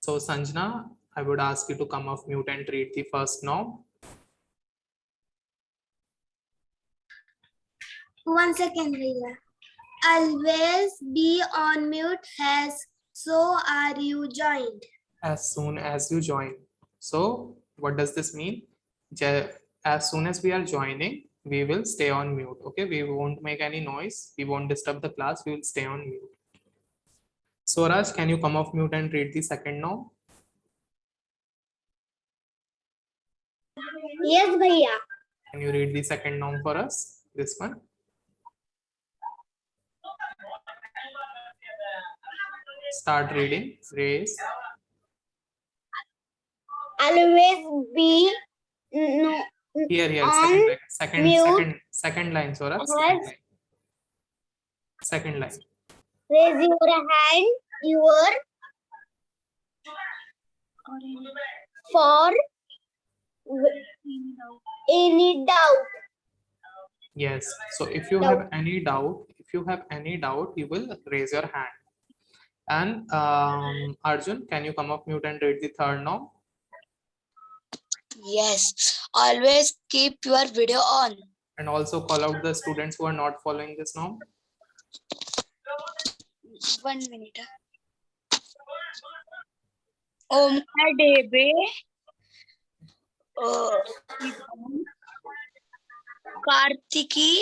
So Sanjana, I would ask you to come off mute and read the first norm. One second, Riya. Always be on mute as so are you joined. As soon as you join. So what does this mean? As soon as we are joining, we will stay on mute. Okay, we won't make any noise, we won't disturb the class, we will stay on mute. Swaraj, can you come off mute and read the second norm? Yes, Bhaiya. Can you read the second norm for us? This one. Start reading. Raise. Always be no, Here. on Second line, Swaraj. Yes. Second line. Raise your hand. Your for any doubt. Yes. So if you have any doubt, you will raise your hand. And Arjun, can you come up mute and read the third norm? Yes, always keep your video on. And also call out the students who are not following this norm. 1 minute. Omkar Debe, Kartiki,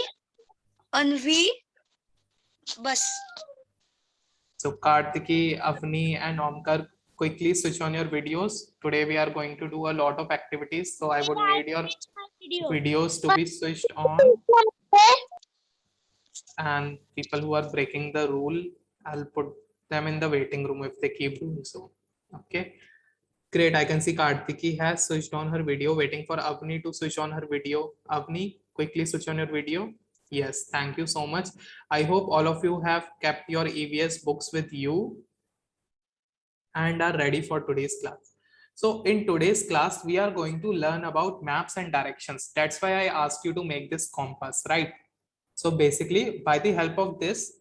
Anvi, bas. So Kartiki, Avni and Omkar, quickly switch on your videos. Today we are going to do a lot of activities. So I would need your videos to be switched on. And people who are breaking the rule, I'll put them in the waiting room if they keep doing so. Okay. Great. I can see Kartiki has switched on her video, waiting for Avni to switch on her video. Avni, quickly switch on your video. Yes, thank you so much. I hope all of you have kept your EVS books with you and are ready for today's class. So in today's class, we are going to learn about maps and directions. That's why I asked you to make this compass, right? So basically, by the help of this,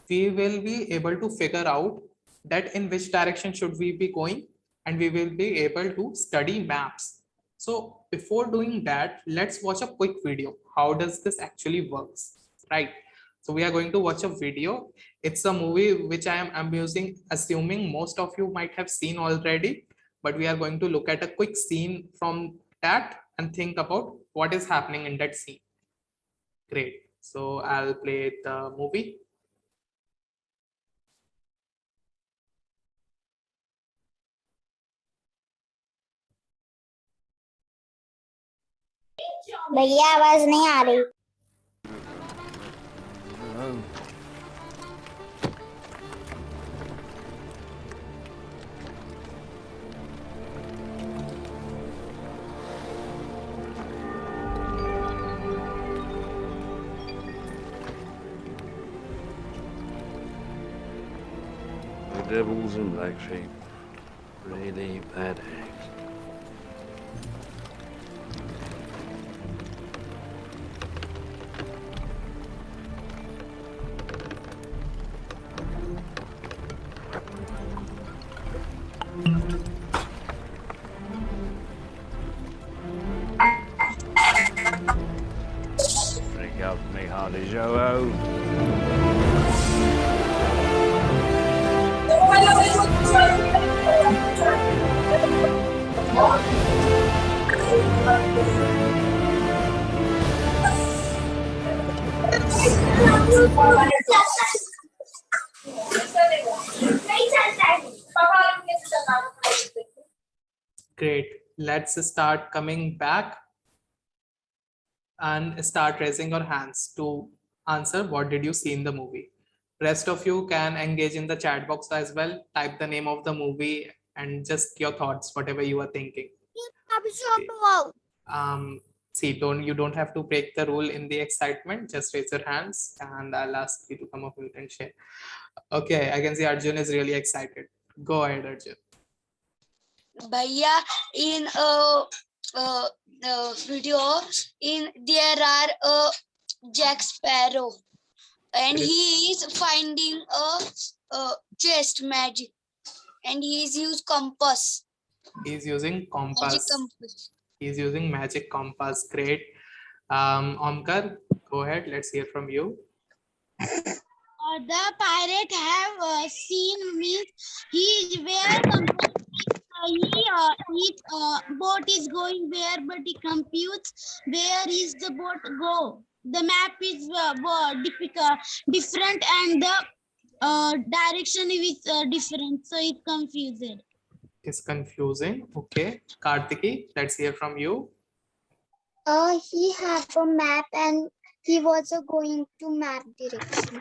we will be able to figure out that in which direction should we be going, and we will be able to study maps. So before doing that, let's watch a quick video. How does this actually works, right? So we are going to watch a video. It's a movie which I am assuming most of you might have seen already, but we are going to look at a quick scene from that and think about what is happening in that scene. Great. So I'll play the movie. भैया आवाज नहीं आ रही. The devils and black sheep, really bad eggs. Freak up me, Hardy Joe. Great. Let's start coming back and start raising your hands to answer what did you see in the movie. Rest of you can engage in the chat box as well. Type the name of the movie and just your thoughts, whatever you are thinking. See, you don't have to break the rule in the excitement. Just raise your hands and I'll ask you to come up with and share. Okay, I can see Arjun is really excited. Go ahead, Arjun. Bhaiya, in video, there are Jack Sparrow, and he is finding a chest magic. and he's used compass. He's using Magic compass. compass. He's using magic compass. Great. Omkar, go ahead. Let's hear from you. The pirate have seen me. He is where his boat is going where, but he computes where is the boat go. The map is different, and the direction is different, so it's confused. It's confusing. Okay. Kartiki, let's hear from you. He had a map and he was going to map direction.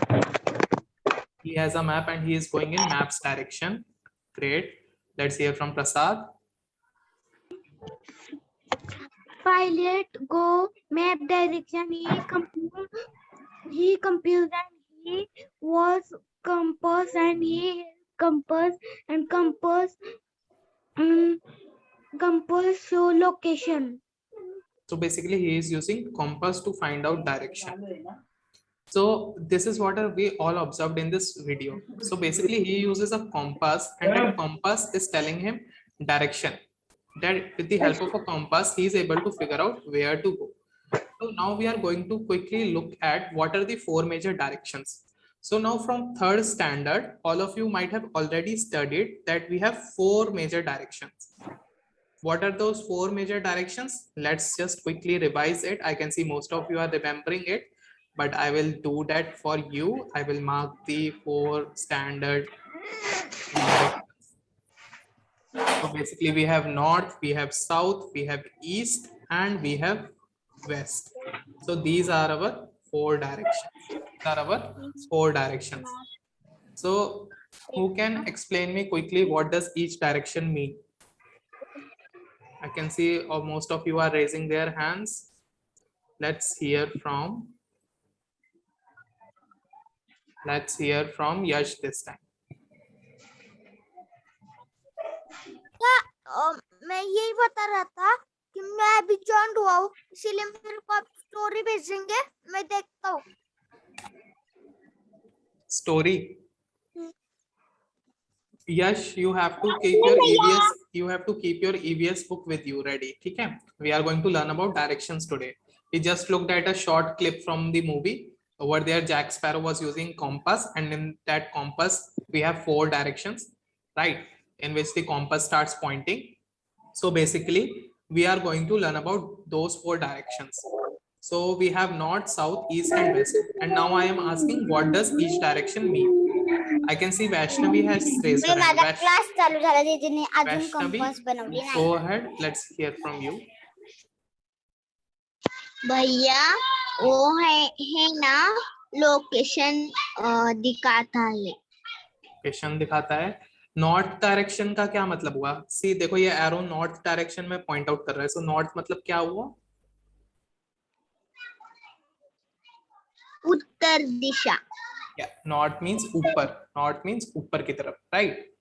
He has a map and he is going in map's direction. Great. Let's hear from Prasad. Pilot go map direction. He confused and he was compass and he compass and compass compass show location. So basically he is using compass to find out direction. So this is what we all observed in this video. So basically he uses a compass and that compass is telling him direction. That with the help of a compass, he is able to figure out where to go. So now we are going to quickly look at what are the four major directions. So now from third standard, all of you might have already studied that we have four major directions. What are those four major directions? Let's just quickly revise it. I can see most of you are remembering it, but I will do that for you. I will mark the four standard directions. So basically we have north, we have south, we have east, and we have west. So these are our four directions. So who can explain me quickly what does each direction mean? I can see most of you are raising their hands. Let's hear from Yash this time. मैं यही बता रहा था कि मैं अभी joint हुआ हूँ, इसीलिए मेरे को आप स्टोरी भेजेंगे, मैं देखता हूँ. Story. Yash, you have to keep your EVS book with you ready. Okay? We are going to learn about directions today. We just looked at a short clip from the movie. Over there, Jack Sparrow was using compass, and in that compass, we have four directions, right? In which the compass starts pointing. So basically, we are going to learn about those four directions. So we have north, south, east, and west. And now I am asking, what does each direction mean? I can see Vaishnavi has raised her hand. Vaishnavi, go ahead. Let's hear from you. भैया वो है ना location दिखाता है. Location दिखाता है. North direction का क्या मतलब हुआ? सी देखो ये एरो नॉर्थ डायरेक्शन में पॉइंट आउट कर रहा है. सो नॉर्थ मतलब क्या हुआ? उत्तर दिशा. नॉर्थ मीन्स ऊपर. नॉर्थ मीन्स ऊपर की तरफ, राइट?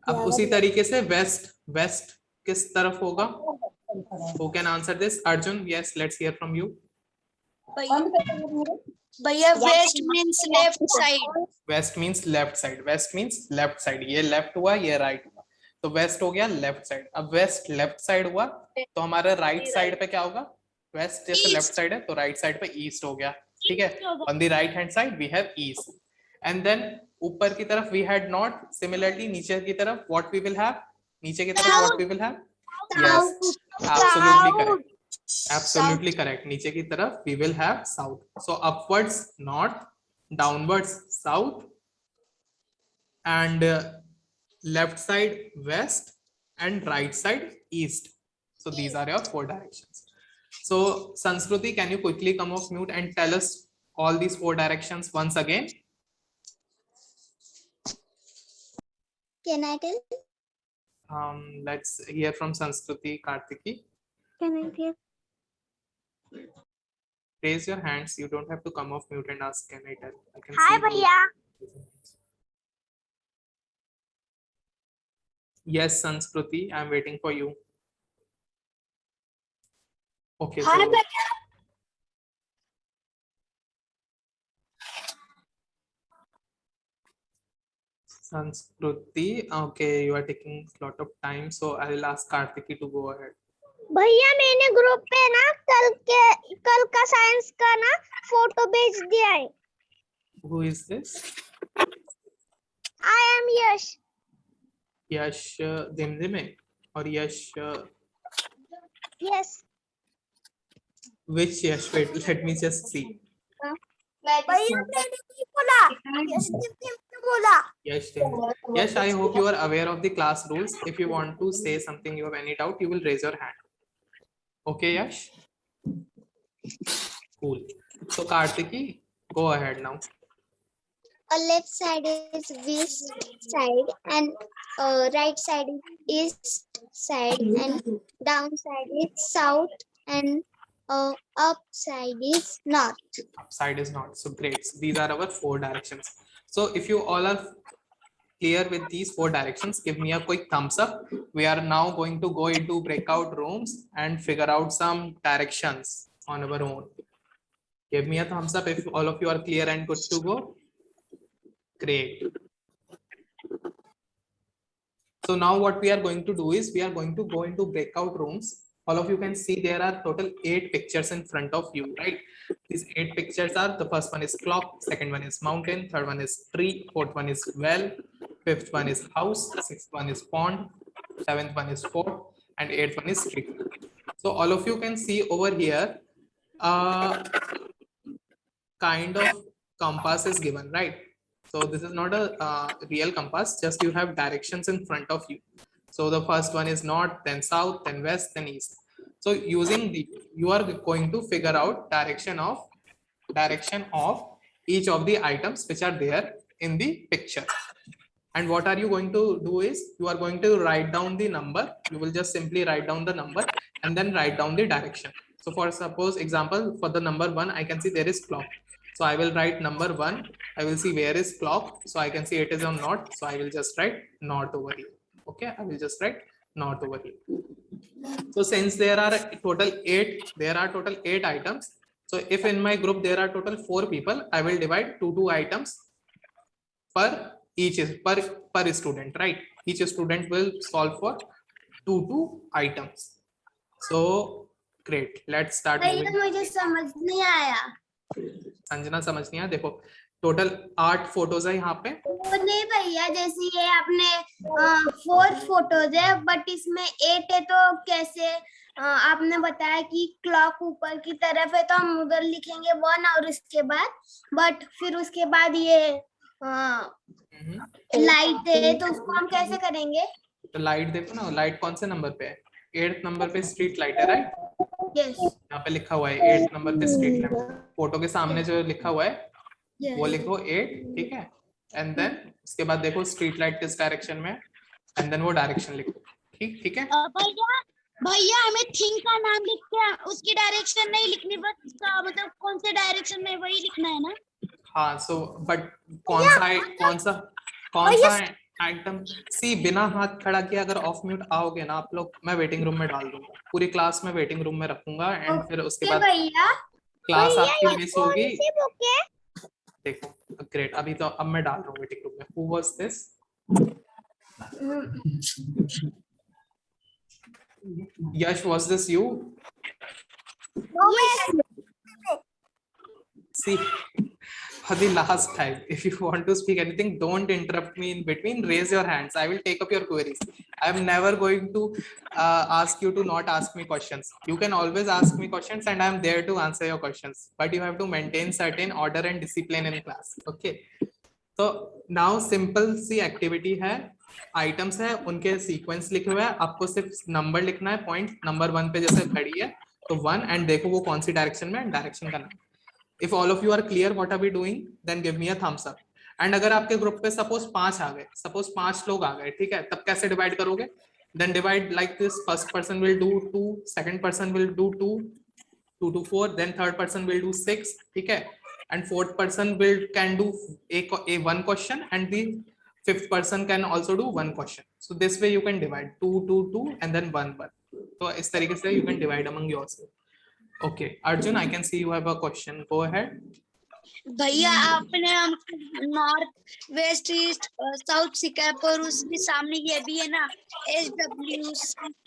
अब उसी तरीके से वेस्ट किस तरफ होगा? Who can answer this? Arjun, yes, let's hear from you. भैया west means left side. West means left side. West means left side. ये left हुआ, ये right हुआ. तो west हो गया left side. अब west left side हुआ, तो हमारे right side पे क्या होगा? West जैसे left side है, तो right side पे east हो गया. ठीक है? On the right hand side we have east. And then ऊपर की तरफ we had north. Similarly नीचे की तरफ what we will have? नीचे की तरफ what we will have? Yes, absolutely correct. Absolutely correct. नीचे की तरफ we will have south. So upwards north, downwards south, and left side west, and right side east. So these are your four directions. So Sanskruti, can you quickly come off mute and tell us all these four directions once again? Can I tell? Let's hear from Sanskruti. Kartiki, Can I tell? raise your hands. You don't have to come off mute and ask, can I tell? I can Hi see you. भैया. Yes, Sanskruti, I'm waiting for you. Okay, Hi, so भैया. Sanskruti, okay, you are taking a lot of time, so I will ask Kartiki to go ahead. भैया मैंने group पे ना कल का science का ना फोटो भेज दिया है. Who is this? I am Yash. Yash Dimdime or Yash Yes. which Yash? Wait, let me just see. भैया मैंने नहीं बोला. यश ने बोला. Yash Dimdime. Yash, I hope you are aware of the class rules. If you want to say something, you have any doubt, you will raise your hand. Okay, Yash? Cool. So Kartiki, go ahead now. A left side is west side and right side is east side and down side is south and up side is north. Upside is not. So great. So these are our 4 directions. So if you all are clear with these 4 directions, give me a quick thumbs up. We are now going to go into breakout rooms and figure out some directions on our own. Give me a thumbs up if all of you are clear and good to go. Great. So now what we are going to do is we are going to go into breakout rooms. All of you can see there are total 8 pictures in front of you, right? These 8 pictures are, the first one is clock, second one is mountain, third one is tree, fourth one is well, fifth one is house, sixth one is pond, seventh one is fort, and eighth one is street. So all of you can see over here, kind of compass is given, right? So this is not a real compass, just you have directions in front of you. So the first one is north, then south, then west, then east. So using the, you are going to figure out direction of each of the items which are there in the picture. And what are you going to do is you are going to write down the number. You will just simply write down the number and then write down the direction. So for suppose example, for the number 1, I can see there is clock. So I will write number 1. I will see where is clock. So I can see it is on north. So I will just write north over here. Okay, I will just write north over here. So since there are total 8 items. So if in my group there are total 4 people, I will divide 2 items per each is per student, right? Each student will solve for 2 items. So great, let's start. मुझे समझ नहीं आया. संजना समझ नहीं आया. देखो total 8 photos है यहाँ पे. वो नहीं भैया, जैसे ये आपने 4 फोटोज है बट इसमें 8 है तो कैसे आपने बताया कि क्लॉक ऊपर की तरफ है तो हम उधर लिखेंगे 1 और उसके बाद बट फिर उसके बाद ये लाइट है तो उसको हम कैसे करेंगे? तो लाइट देखो ना, लाइट कौन से नंबर पे है? 8th नंबर पे स्ट्रीट लाइट है, राइट? यस. यहाँ पे लिखा हुआ है 8th नंबर पे स्ट्रीट लाइट. फोटो के सामने जो लिखा हुआ है वो लिखो 8, ठीक है? एंड देन उसके बाद देखो स्ट्रीट लाइट किस डायरेक्शन में, एंड देन वो डायरेक्शन लिखो. ठीक है भैया हमें थिंग का नाम लिख के उसकी डायरेक्शन नहीं लिखनी, बस उसका मतलब कौन से डायरेक्शन में वही लिखना है ना? हाँ. सो बट कौन सा आइटम, सी बिना हाथ खड़ा किए अगर ऑफ म्यूट आओगे ना आप लोग, मैं वेटिंग रूम में डाल दूंगा, पूरी क्लास में वेटिंग रूम में रखूंगा एंड फिर उसके बाद क्लास आपकी मिस होगी. देखो ग्रेट, अभी तो अब मैं डाल रहा हूँ वेटिंग रूम में. Who was this? Yash, was this you? Yes. See, for the last time, if you want to speak anything, don't interrupt me in between. Raise your hands. I will take up your queries. I am never going to ask you to not ask me questions. You can always ask me questions and I am there to answer your questions. But you have to maintain certain order and discipline in class. Okay. So now simple C activity है. Items है, उनके sequence लिखे हुए हैं. आपको सिर्फ number लिखना है. पॉइंट नंबर 1 पे जैसे खड़ी है तो 1 एंड देखो वो कौन सी डायरेक्शन में, डायरेक्शन का नाम. If all of you are clear what are we doing, then give me a thumbs up. And अगर आपके ग्रुप पे सपोज 5 आ गए, सपोज 5 लोग आ गए, ठीक है, तब कैसे डिवाइड करोगे? Then divide like this. First person will do 2, second person will do 2 to 4, then third person will do 6, ठीक है, and fourth person can do a 1 question and the 5th person can also do 1 question. So this way you can divide 2 2 2 and then 1 1. So इस तरीके से you can divide among yourself. Okay, Arjun, I can see you have a question. Go ahead. भैया आपने हमको north west east south सिखाया, पर उसके सामने ये भी है ना, SWCENW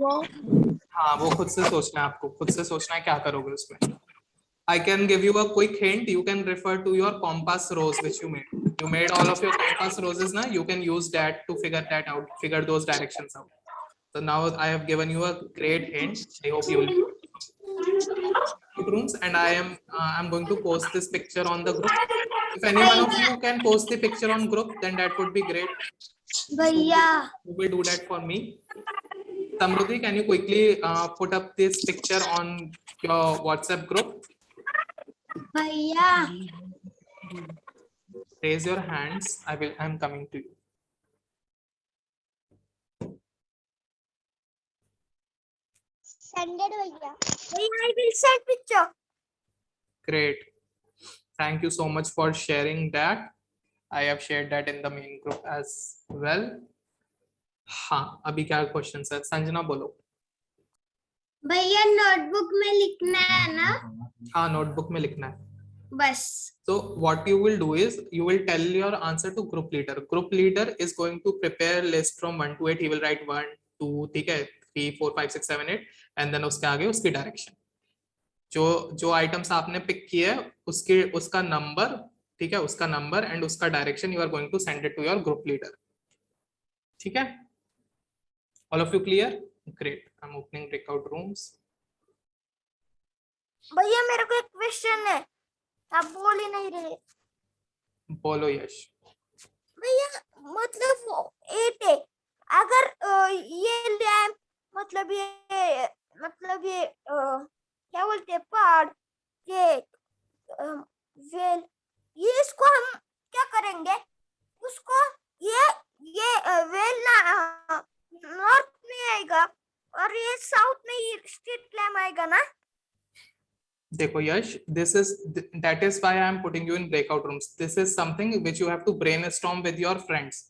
वो। हाँ वो खुद से सोचना है, आपको खुद से सोचना है क्या करोगे उसमें. I can give you a quick hint. You can refer to your compass rose which you made. You made all of your compass roses now. You can use that to figure that out, figure those directions out. So now I have given you a great hint. I hope you will rooms, and I'm going to post this picture on the group. If any one of you can post the picture on group, then that would be great. भैया Who will do that for me? Samruddhi, can you quickly put up this picture on your WhatsApp group? भैया Raise your hands. I'm coming to you. send it भैया. I will send picture. Great. Thank you so much for sharing that. I have shared that in the main group as well. हाँ अभी क्या question है संजना बोलो. भैया notebook में लिखना है ना? हाँ नोटबुक में लिखना है. बस. So what you will do is you will tell your answer to group leader. Group leader is going to prepare list from 1 to 8. He will write 1 2 ठीक है 3 4 5 6 7 8 and then उसके आगे उसकी डायरेक्शन. जो आइटम्स आपने पिक किए है उसका नंबर, ठीक है, उसका नंबर एंड उसका direction you are going to send it to your group leader. ठीक है, all of you clear? Great. I am opening breakout rooms. भैया मेरे को एक क्वेश्चन है, आप बोल ही नहीं रहे. बोलो यश. भैया मतलब वो 8 है, अगर ये लैम्प मतलब ये क्या बोलते हैं पहाड़ ये वेल, ये इसको हम क्या करेंगे उसको, ये वेल ना नॉर्थ में आएगा और ये साउथ में ही स्ट्रीट लैम्प आएगा ना? देखो यश, that is why I am putting you in breakout rooms. This is something which you have to brainstorm with your friends.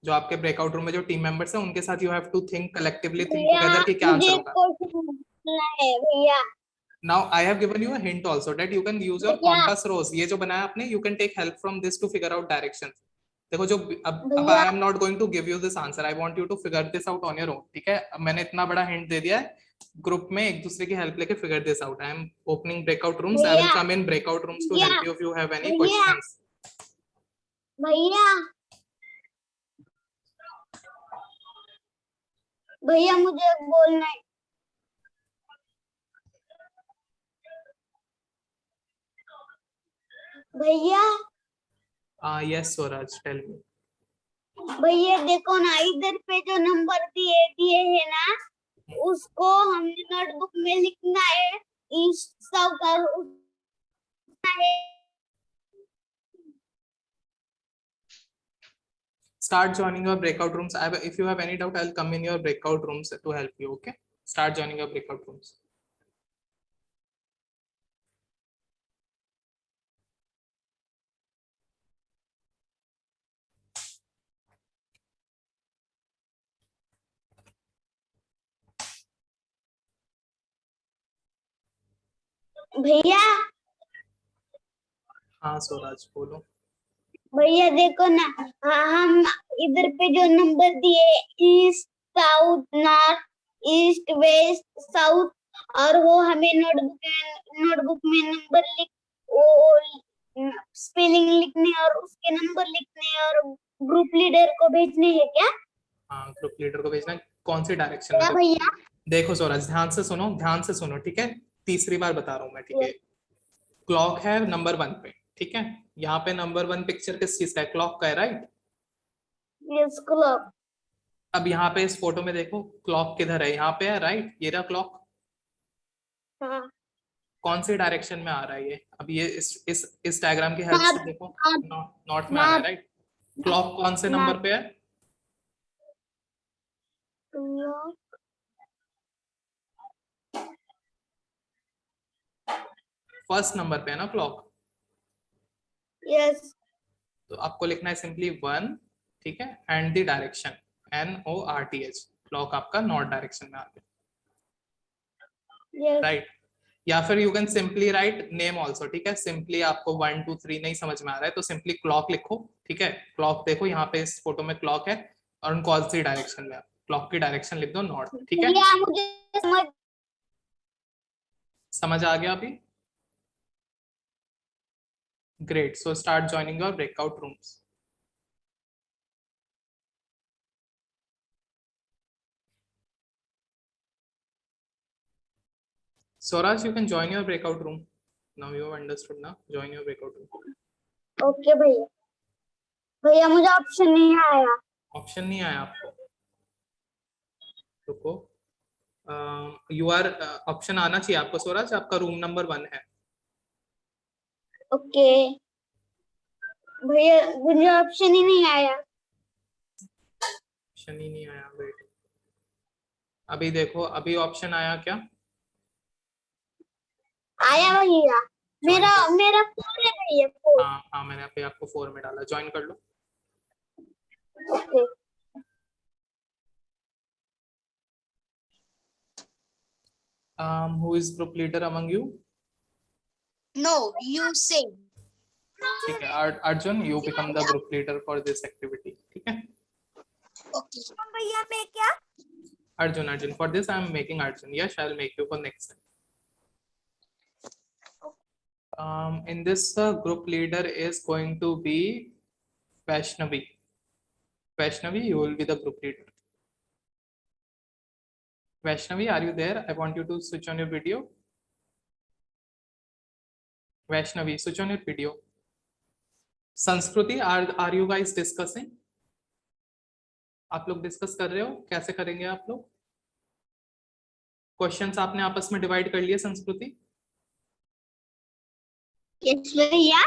जो आपके breakout room में जो team members हैं उनके साथ you have to think collectively, think together कि क्या answer होगा. भैया Now I have given you a hint also that you can use your compass rose. ये जो बनाया आपने, you can take help from this to figure out directions. देखो जो अब I am not going to give you this answer. I want you to figure this out on your own. ठीक है, अब मैंने इतना बड़ा hint दे दिया है, ग्रुप में एक दूसरे की हेल्प लेके figure this out. I am opening breakout rooms. I will come in breakout rooms to help you if you have any questions. भैया मुझे बोलना है. भैया Yes Swaraj, tell me. भैया देखो ना, इधर पे जो नंबर दिए है ना, उसको हमने नोटबुक में लिखना है. ईस्ट साउथ और Start joining your breakout rooms. If you have any doubt, I'll come in your breakout rooms to help you. Okay, start joining your breakout rooms. भैया. हाँ स्वराज बोलो. भैया देखो ना, हम इधर पे जो नंबर दिए east south north east west south, और वो हमें नोटबुक में नंबर स्पेलिंग लिखने और उसके नंबर लिखने और ग्रुप लीडर को भेजने हैं क्या? हाँ ग्रुप लीडर को भेजना. कौन सी डायरेक्शन में? भैया देखो स्वराज, ध्यान से सुनो, ठीक है, तीसरी बार बता रहा हूँ मैं. ठीक है, क्लॉक है नंबर 1 पे. ठीक है, यहाँ पे नंबर 1 पिक्चर किस चीज का है? क्लॉक का है, राइट? Yes clock. अब यहाँ पे इस फोटो में देखो क्लॉक किधर है? यहाँ पे है, राइट? ये रहा क्लॉक. हाँ. कौन सी डायरेक्शन में आ रहा है ये? अब ये इस डायग्राम की हेल्प से देखो, नॉर्थ में आ रहा है, राइट? क्लॉक कौन से नंबर पे है? फर्स्ट नंबर पे है ना क्लॉक? यस. तो आपको लिखना है सिंपली 1, ठीक है, and the direction NORTH. Clock आपका नॉर्थ डायरेक्शन में आ गया, राइट? या फिर you can simply write name also, ठीक है। सिंपली आपको 1 2 3 नहीं समझ में आ रहा है तो सिंपली क्लॉक लिखो, ठीक है। क्लॉक देखो यहाँ पे इस फोटो में क्लॉक है और कौन सी डायरेक्शन में, क्लॉक की डायरेक्शन लिख दो नॉर्थ, ठीक है। भैया मुझे समझ आ गया अभी? Great, so start joining your breakout rooms. Swaraj, you can join your breakout room. Now you have understood now. Join your breakout room. Okay भैया। भैया मुझे ऑप्शन नहीं आया। ऑप्शन नहीं आया आपको? रुको, यू आर ऑप्शन आना चाहिए आपको स्वराज, आपका रूम नंबर 1 है। ओके भैया मुझे ऑप्शन ही नहीं आया। ऑप्शन ही नहीं आया, वेट। अभी देखो, अभी ऑप्शन आया क्या? आया भैया। मेरा Join मेरा 4 है भैया, 4। हाँ हाँ, मैंने अभी आपको 4 में डाला, ज्वाइन कर लो। Okay Who is group leader among you? No, you say. ठीक है, Arjun, you become the group leader for this activity, ठीक है। Okay. भैया मैं क्या? Arjun, for this I am making Arjun. Yes, I'll make you for next time. In this group leader is going to be Vaishnavi. Vaishnavi, you will be the group leader. Vaishnavi, are you there? I want you to switch on your video. Vaishnavi, switch on your video. Sanskruti, are you guys discussing? आप लोग discuss कर रहे हो? कैसे करेंगे आप लोग? Questions आपने आपस में डिवाइड कर लिए संस्कृति? यस भैया।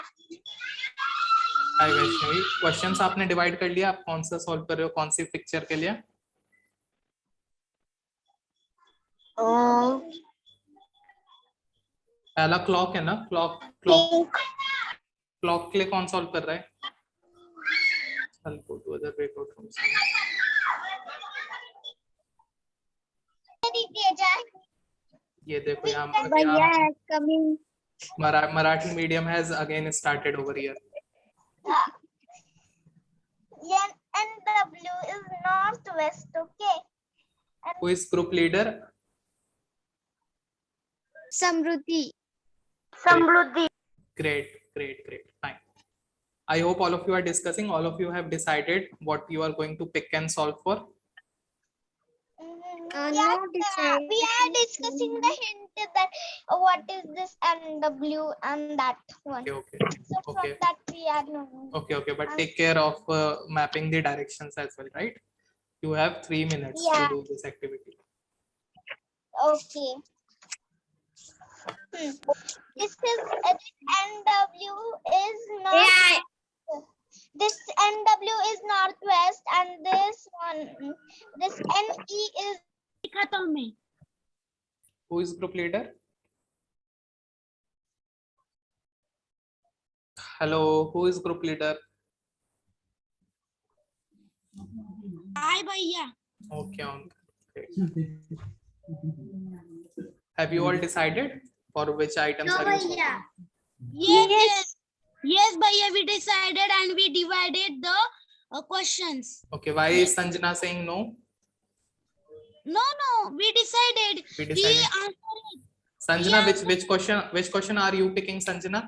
हाय वैष्णवी, क्वेश्चंस आपने डिवाइड कर लिया, आप कौन सा सॉल्व कर रहे हो, कौन सी पिक्चर के लिए? पहला क्लॉक है ना, क्लॉक के लिए कौन सॉल्व कर रहा है? चल go to other breakout rooms. ये देखो यहाँ coming. Marathi medium has again started over here. NW is northwest, okay? Who is group leader? Samruddhi. Samruddhi. Great, fine. I hope all of you are discussing, all of you have decided what you are going to pick and solve for. We are discussing the hint that what is this NW and that one. Okay. So from that we are knowing. Okay, but take care of mapping the directions as well, right? You have 3 minutes to do this activity. Okay. This NW is this NW is northwest and this NE is Who is group leader? Hello, who is group leader? Hi भैया. Okay, great. Have you all decided for which items are you solving? Yes भैया, we decided and we divided the questions. Okay, why is Sanjana saying no? No, we decided. We decided. We answered it. Sanjana, which question are you picking, Sanjana?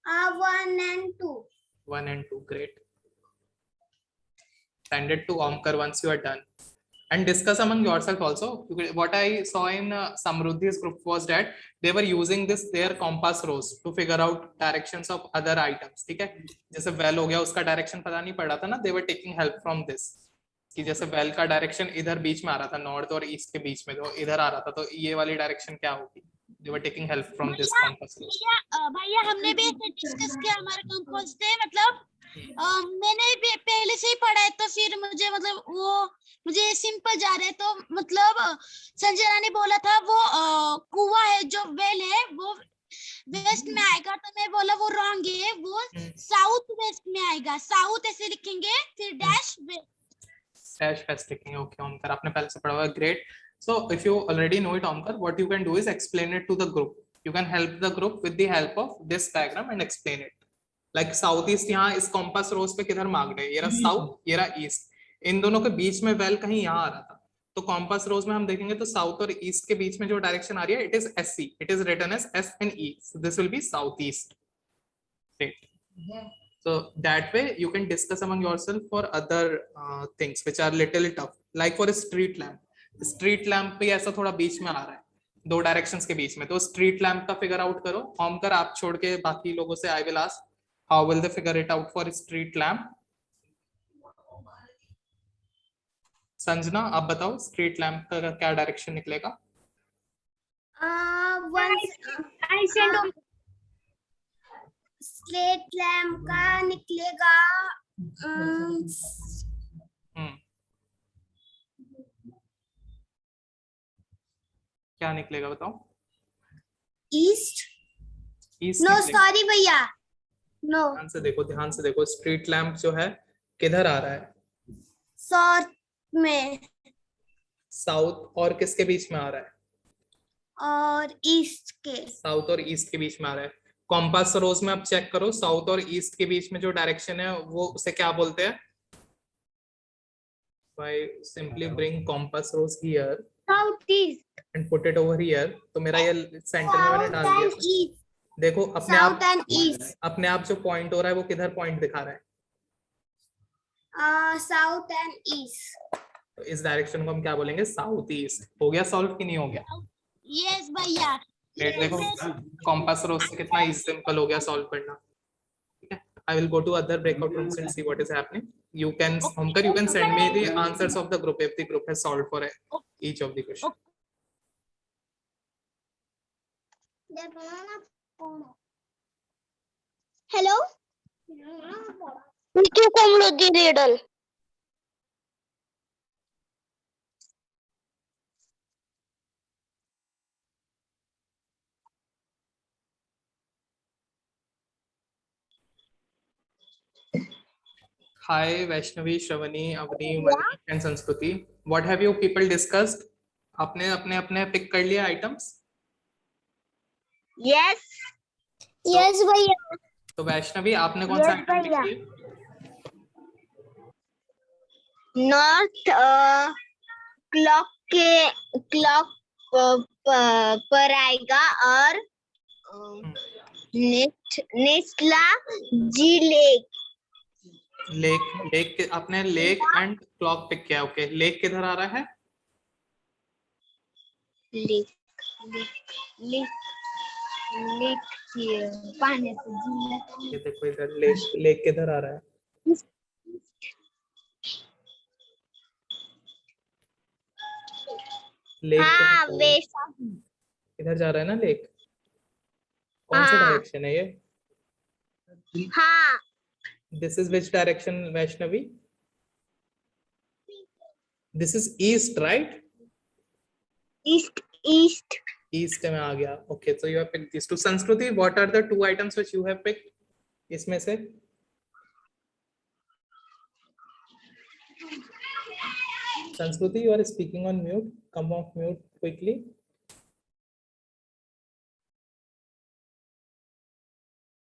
1 and 2. 1 and 2, great. Send it to Omkar once you are done. And discuss among yourself also. What I saw in Samruddhi's group was that they were using their compass rose to figure out directions of other items. ठीक है? जैसे well हो गया, उसका direction पता नहीं पड़ रहा था ना. They were taking help from this. कि जैसे well का direction इधर बीच में आ रहा था, north और east के बीच में, तो इधर आ रहा था, तो ये वाली direction क्या होगी? They were taking help from this compass rose. भैया हमने भी डिस्कस किया हमारे कंपास से, मतलब मैंने भी पहले से ही पढ़ा है, तो फिर मुझे सिंपल जा रहा है, तो मतलब संजना ने बोला था वो कुआं है जो वेल है वो वेस्ट में आएगा, तो मैं बोला वो रॉन्ग है, वो साउथ वेस्ट में आएगा, साउथ ऐसे लिखेंगे फिर डैश वेस्ट लिखेंगे। ओके ओमकार, आपने पहले से पढ़ा हुआ है, great. So if you already know it, Omkar, what you can do is explain it to the group. You can help the group with the help of this diagram and explain it. Like south east, यहाँ इस compass रोज पे किधर marked है, ये रहा south, ये रहा east, इन दोनों के बीच में वेल कहीं यहाँ आ रहा था, तो कॉम्पास रोज में हम देखेंगे तो साउथ और ईस्ट के बीच में जो डायरेक्शन आ रही है, it is S C, it is written as S and E, so this will be south east. So that way you can discuss among yourself for other things which are little tough, like for a street lamp. Street lamp भी ऐसा थोड़ा बीच में आ रहा है, दो directions के बीच में, तो स्ट्रीट लैम्प का फिगर आउट करो. होमकर आप छोड़ के बाकी लोगों से आई will ask how will they figure it out for street lamp. Sanjana आप बताओ स्ट्रीट लैम्प का क्या डायरेक्शन निकलेगा? स्ट्रेट लैम्प का निकलेगा क्या निकलेगा बताओ? ईस्ट. ईस्ट. नो सॉरी भैया, नो. ध्यान से देखो, ध्यान से देखो, स्ट्रीट लैम्प जो है किधर आ रहा है? साउथ में. साउथ और किसके बीच में आ रहा है? और ईस्ट के. साउथ और ईस्ट के बीच में आ रहा है. कॉम्पास रोज में आप चेक करो, साउथ और ईस्ट के बीच में जो डायरेक्शन है वो उसे क्या बोलते हैं? By simply bring compass rose here south east and put it over here, तो मेरा ये सेंटर में मैंने डाल दिया. देखो अपने आप, साउथ एंड ईस्ट. अपने आप जो पॉइंट हो रहा है वो किधर पॉइंट दिखा रहा है? South and east. तो इस डायरेक्शन को हम क्या बोलेंगे? South east. हो गया सॉल्व कि नहीं हो गया? यस भैया. ग्रेट. देखो कॉम्पास रोज से कितना इजी सिंपल हो गया सॉल्व करना. ठीक है, I will go to other breakout rooms and see what is happening. You can, Omkar, you can send me the answers of the group if the group has solved for each of the questions. Hello. क्यों कम दी riddle? Hi Vaishnavi, Shravani, Avni, Mani and Sanskriti. What have you people discussed? आपने अपने अपने pick कर लिया items? Yes. Yes भैया. तो वैष्णवी आपने कौन सा आइटम पिक किया? नॉर्थ क्लॉक पर आएगा और नेस्ला जी लेक. लेक आपने लेक एंड क्लॉक पिक किया. ओके, लेक किधर आ रहा है? लेक पानी से. ये देखो इधर लेक किधर आ रहा है? लेक इधर जा रहा है ना लेक. कौन सा डायरेक्शन है ये? हाँ. This is which direction, Vaishnavi? This is east, right? East. East में आ गया. Okay, so you have picked these two. Sanskriti, what are the two items which you have picked? इसमें से? Sanskriti, you are speaking on mute. Come off mute quickly.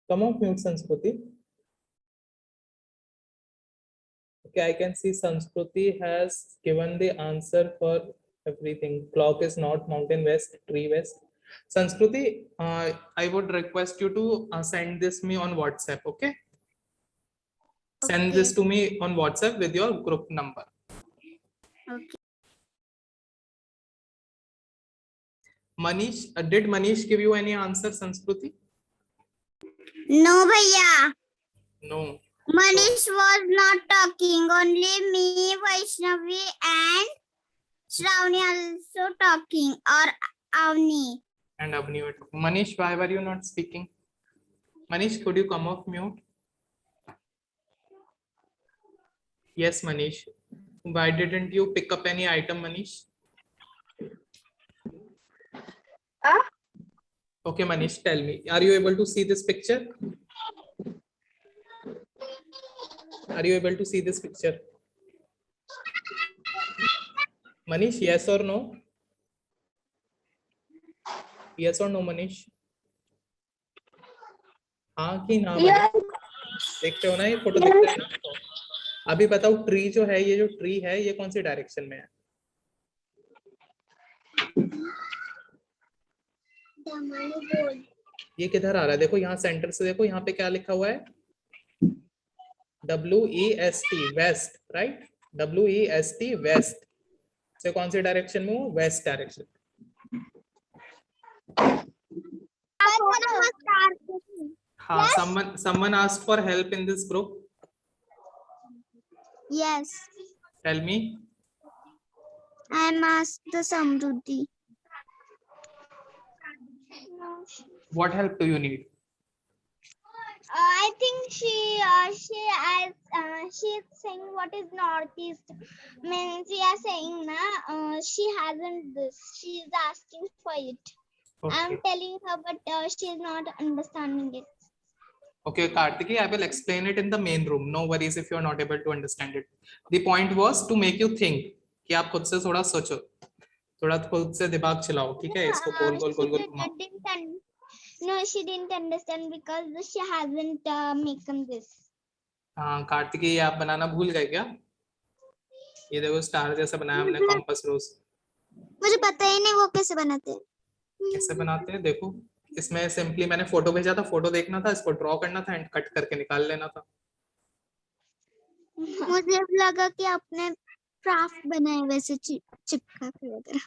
Come off mute, Sanskriti. Okay, I can see Sanskriti has given the answer for everything. Clock is not mountain west, tree west. Sanskriti, I would request you to send this me on WhatsApp. Okay? Send this to me on WhatsApp with your group number. Okay. Manish, did Manish give you any answer, Sanskriti? No भैया. No. Manish was not talking. Only me, Vaishnavi and Shravani also talking, or Avni. And Avni were talking. Manish, why were you not speaking? Manish, could you come off mute? Yes, Manish. Why didn't you pick up any item, Manish? Okay, Manish, tell me. Are you able to see this picture? Are you able to see this picture? Manish, yes or no? Yes और no Manish? हाँ कि ना मनीष? देखते हो ना, ये photo दिख रहा है ना आपको? अभी बताओ, ट्री जो है, ये जो ट्री है ये कौन सी डायरेक्शन में है? ये किधर आ रहा है? देखो यहाँ सेंटर से देखो, यहाँ पे क्या लिखा हुआ है? WEST, west, right? WEST, west से कौन सी डायरेक्शन में हो? West direction. हाँ, someone asked for help in this group. Yes, Tell me. I am asked the Samruddhi. What help do you need? I think she's saying what is northeast means. We are saying na she hasn't this. She is asking for it. I'm Okay. telling her, but she is not understanding it. Okay, Kartiki, I will explain it in the main room. No worries if you are not able to understand it. The point was to make you think कि आप खुद से थोड़ा सोचो, थोड़ा खुद से दिमाग चलाओ, ठीक है? इसको गोल गोल गोल गोल घुमाओ। No, she didn't understand because she hasn't making this. हाँ कार्तिकी, ये आप बनाना भूल गए क्या? ये देखो स्टार जैसा बनाया हमने कॉम्पस रोज। मुझे पता ही नहीं वो कैसे बनाते हैं। कैसे बनाते हैं देखो, इसमें सिंपली मैंने फोटो भेजा था, फोटो देखना था, इसको ड्रॉ करना था एंड कट करके निकाल लेना था। मुझे लगा कि आपने क्राफ्ट बनाए वैसे चिपका के वगैरह।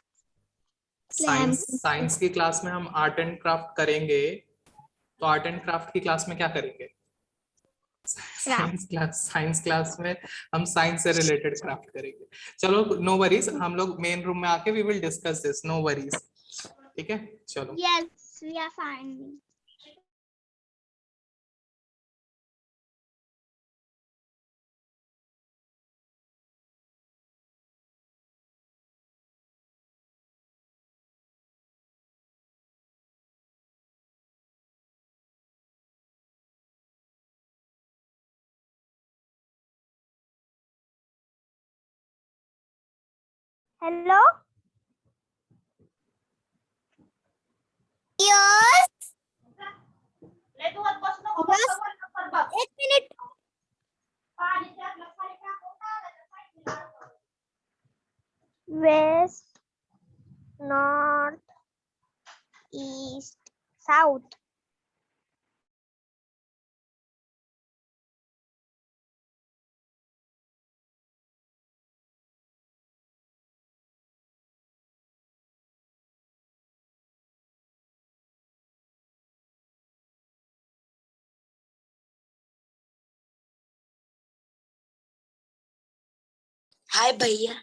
साइंस की क्लास में हम आर्ट एंड क्राफ्ट करेंगे, तो आर्ट एंड क्राफ्ट की क्लास में क्या करेंगे? साइंस क्लास में हम साइंस से रिलेटेड क्राफ्ट करेंगे। चलो नो वरीज, हम लोग मेन रूम में आके we will discuss this, no worries, ठीक है? चलो Yes, we are fine. Hello? Yes. एक minute. West, north, east, south. हाय भैया।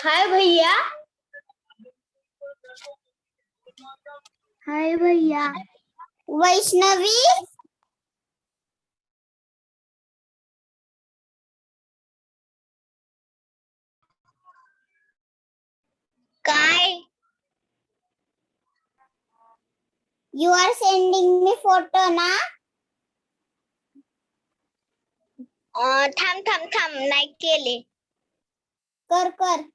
हाय भैया। हाय भैया। वैष्णवी। काय? You are sending me photo ना? थांब नाही केले. कर.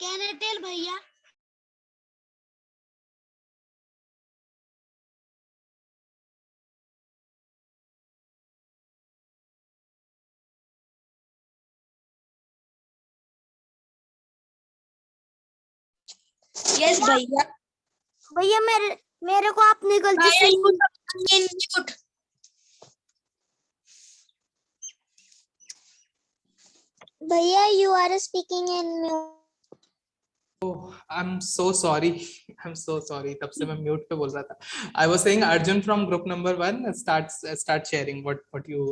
Can I tell भैया? Yes भैया। भैया मेरे को आपने गलती से म्यूट। भैया you are speaking in mute. I'm so sorry. I'm so sorry. तब से मैं म्यूट पे बोल रहा था। I was saying Arjun from group number 1 start sharing what you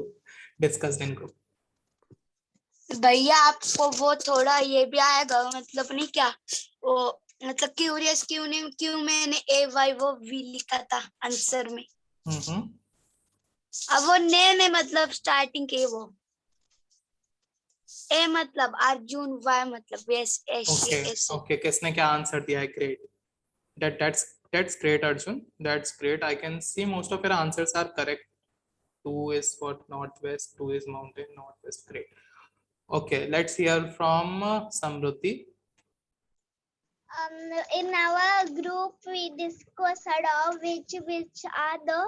discussed in group. भैया आपको वो थोड़ा ये भी आएगा, मतलब नहीं क्या वो, मतलब क्यूरियस क्यों मैंने AY वो V लिखा था आंसर में। अब वो नेम है, मतलब स्टार्टिंग के वो ए मतलब अर्जुन, वाई मतलब यस, ओके ओके, किसने क्या आंसर दिया है? Great, that's great Arjun, that's great. I can see most of your answers are correct. 2 is for northwest, 2 is mountain, northwest. Great. Okay, let's hear from Samruddhi. In our group we discussed which are the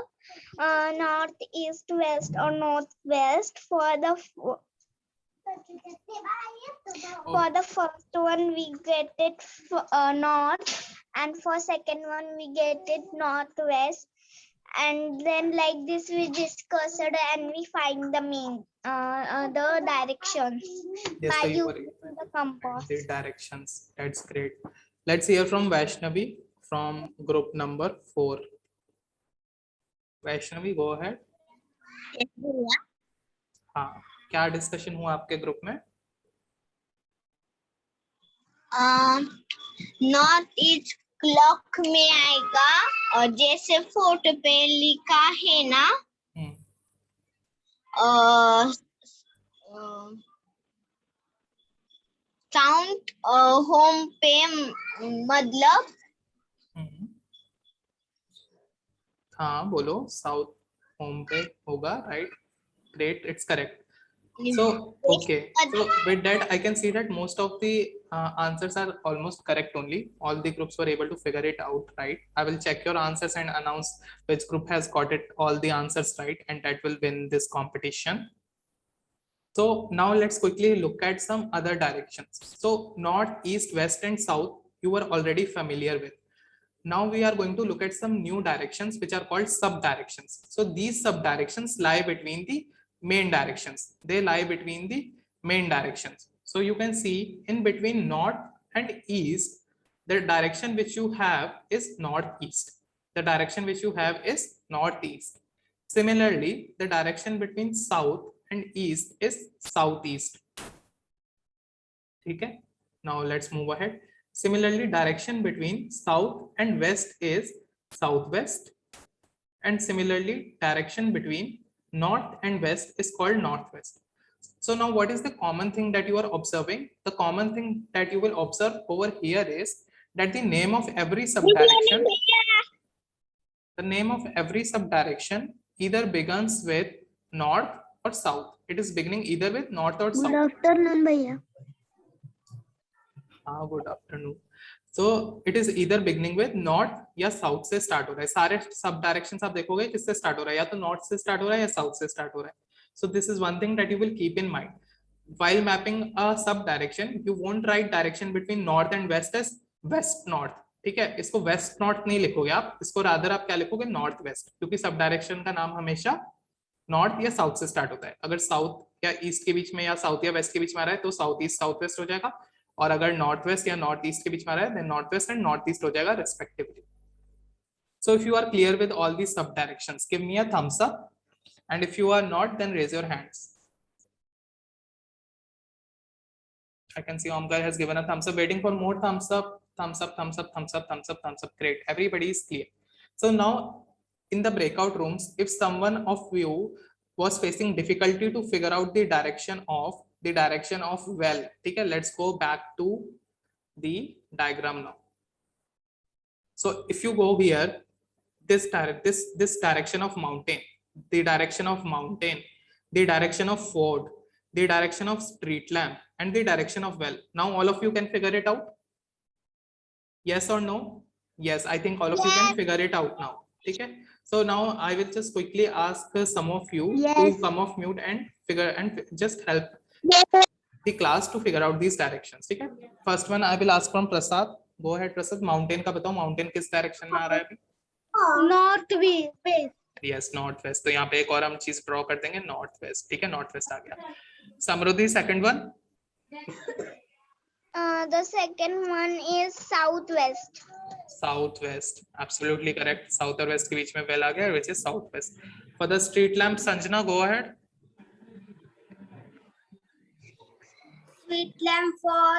north, east, west or northwest. For the first one we get it north, and for second one we get it northwest, and then like this we discussed and we find the mean the directions Yes, by so you were using able the to compass. find the directions. That's great. Let's hear from Vaishnavi from group number 4. Vaishnavi, go ahead. हाँ, क्या discussion हुआ आपके group में? North east clock में आएगा, और जैसे photo पे लिखा है ना, साउंड होम पे मतलब हाँ बोलो, साउथ होम पे होगा, right? Great, it's correct. So okay, so with that I can see that most of the answers are almost correct only. All the groups were able to figure it out, right? I will check your answers and announce which group has got it all the answers right, and that will win this competition. So now let's quickly look at some other directions. So north, east, west and south you were already familiar with. Now we are going to look at some new directions which are called sub directions. So these sub directions lie between the main directions. They lie between the main directions. So you can see in between north and east, the direction which you have is northeast. The direction which you have is northeast. Similarly, the direction between south and east is southeast. Okay. Now let's move ahead. Similarly, direction between south and west is southwest. And similarly, direction between north and west is called northwest. So now what is the common thing that you are observing? The common thing that you will observe over here is that the name of every subdirection, either begins with north or south. It is beginning either with north or south. Good afternoon, भैया. हाँ, good afternoon. So it is either beginning with north या south से start हो रहा है. सारे सब directions आप देखोगे किससे स्टार्ट हो रहा है, या तो नॉर्थ से स्टार्ट हो रहा है या साउथ से स्टार्ट हो रहा है. So this is one thing that you will keep in mind while mapping a sub direction. You won't write direction between north and west as west north. ठीक है, इसको वेस्ट नॉर्थ नहीं लिखोगे आप, इसको रादर आप क्या लिखोगे, नॉर्थ वेस्ट, क्योंकि सब डायरेक्शन का नाम हमेशा नॉर्थ या साउथ से स्टार्ट होता है. अगर साउथ या ईस्ट के बीच में या साउथ या वेस्ट के बीच में आ रहा है तो साउथ ईस्ट साउथ वेस्ट हो जाएगा, और अगर नॉर्थ वेस्ट या नॉर्थ ईस्ट के बीच में आ रहा है then north west and north east हो जाएगा respectively. So if you are clear with all these sub directions, give me a thumbs up, and if you are not, then raise your hands. I can see Omkar has given a thumbs up. Waiting for more thumbs up, thumbs up, thumbs up, thumbs up, thumbs up, thumbs up. Great, everybody is clear. So now in the breakout rooms, if someone of you was facing difficulty to figure out the direction of well, okay, let's go back to the diagram now. So if you go here, this direction of mountain, the direction of mountain, the direction of fort, the direction of street lamp, and the direction of well. Now all of you can figure it out. Yes or no? Yes, I think all of you can figure it out now. Okay. So now I will just quickly ask some of you to come off mute and figure and just help the class to figure out these directions. ठीक है. First one I will ask from Prasad. Go ahead Prasad. Mountain का बताओ, mountain किस direction में आ रहा है अभी? North west. Yes, north west. तो यहाँ पे एक और हम चीज ड्रॉ कर देंगे, north west. ठीक है, north west आ गया. Samruddhi, second one. The second one is southwest. Southwest, absolutely correct. South और west के बीच में well आ गया, which is southwest. For the street lamp, Sanjana, go ahead. Street lamp for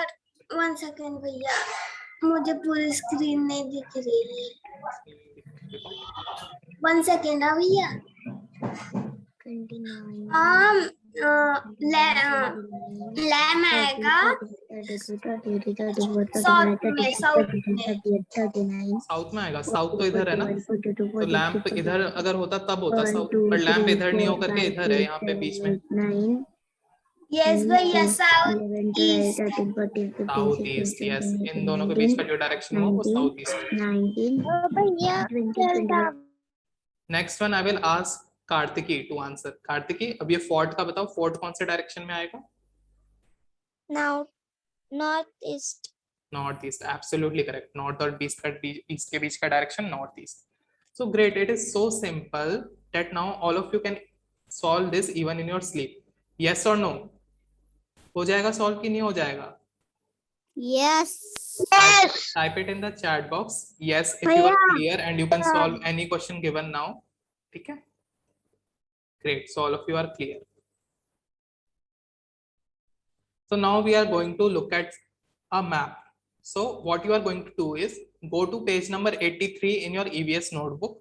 1 second भैया, मुझे पूरी स्क्रीन नहीं दिख रही है. 1 second भैया. लैम आएगा साउथ में, साउथ में आएगा, साउथ तो इधर है ना, तो लैम्प इधर अगर होता तब होता साउथ, पर लैम्प इधर नहीं होकर के इधर है, यहाँ पे बीच में। यस भैया, south east. South east, yes, इन दोनों के बीच का जो डायरेक्शन हुआ वो साउथ ईस्ट। भैया next one I will ask Kartiki to answer. Kartiki, अब ये फोर्ट का बताओ, फोर्ट कौन से डायरेक्शन में आएगा? North east. North east, absolutely correct. North और ईस्ट के बीच का direction north east. So great, it is so simple that now all of you can solve this even in your sleep. Yes और no? हो जाएगा solve कि नहीं हो जाएगा? Yes. Type it in the chat box. Yes, if you are clear and you can solve any question given now. ठीक है? Great. So all of you are clear. So now we are going to look at a map. So what you are going to do is go to page number 83 in your EVS notebook.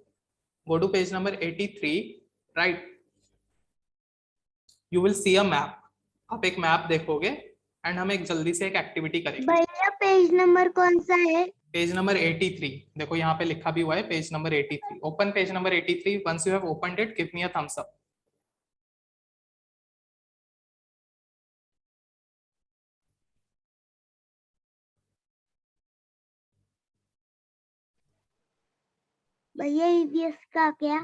Go to page number 83, right? You will see a map. आप एक map देखोगे and हम एक जल्दी से एक activity करेंगे। भैया पेज नंबर कौन सा है? पेज नंबर 83, देखो यहाँ पे लिखा भी हुआ है page number 83। Open page number 83। Once you have opened it, give me a thumbs up. भैया ईवीएस का क्या?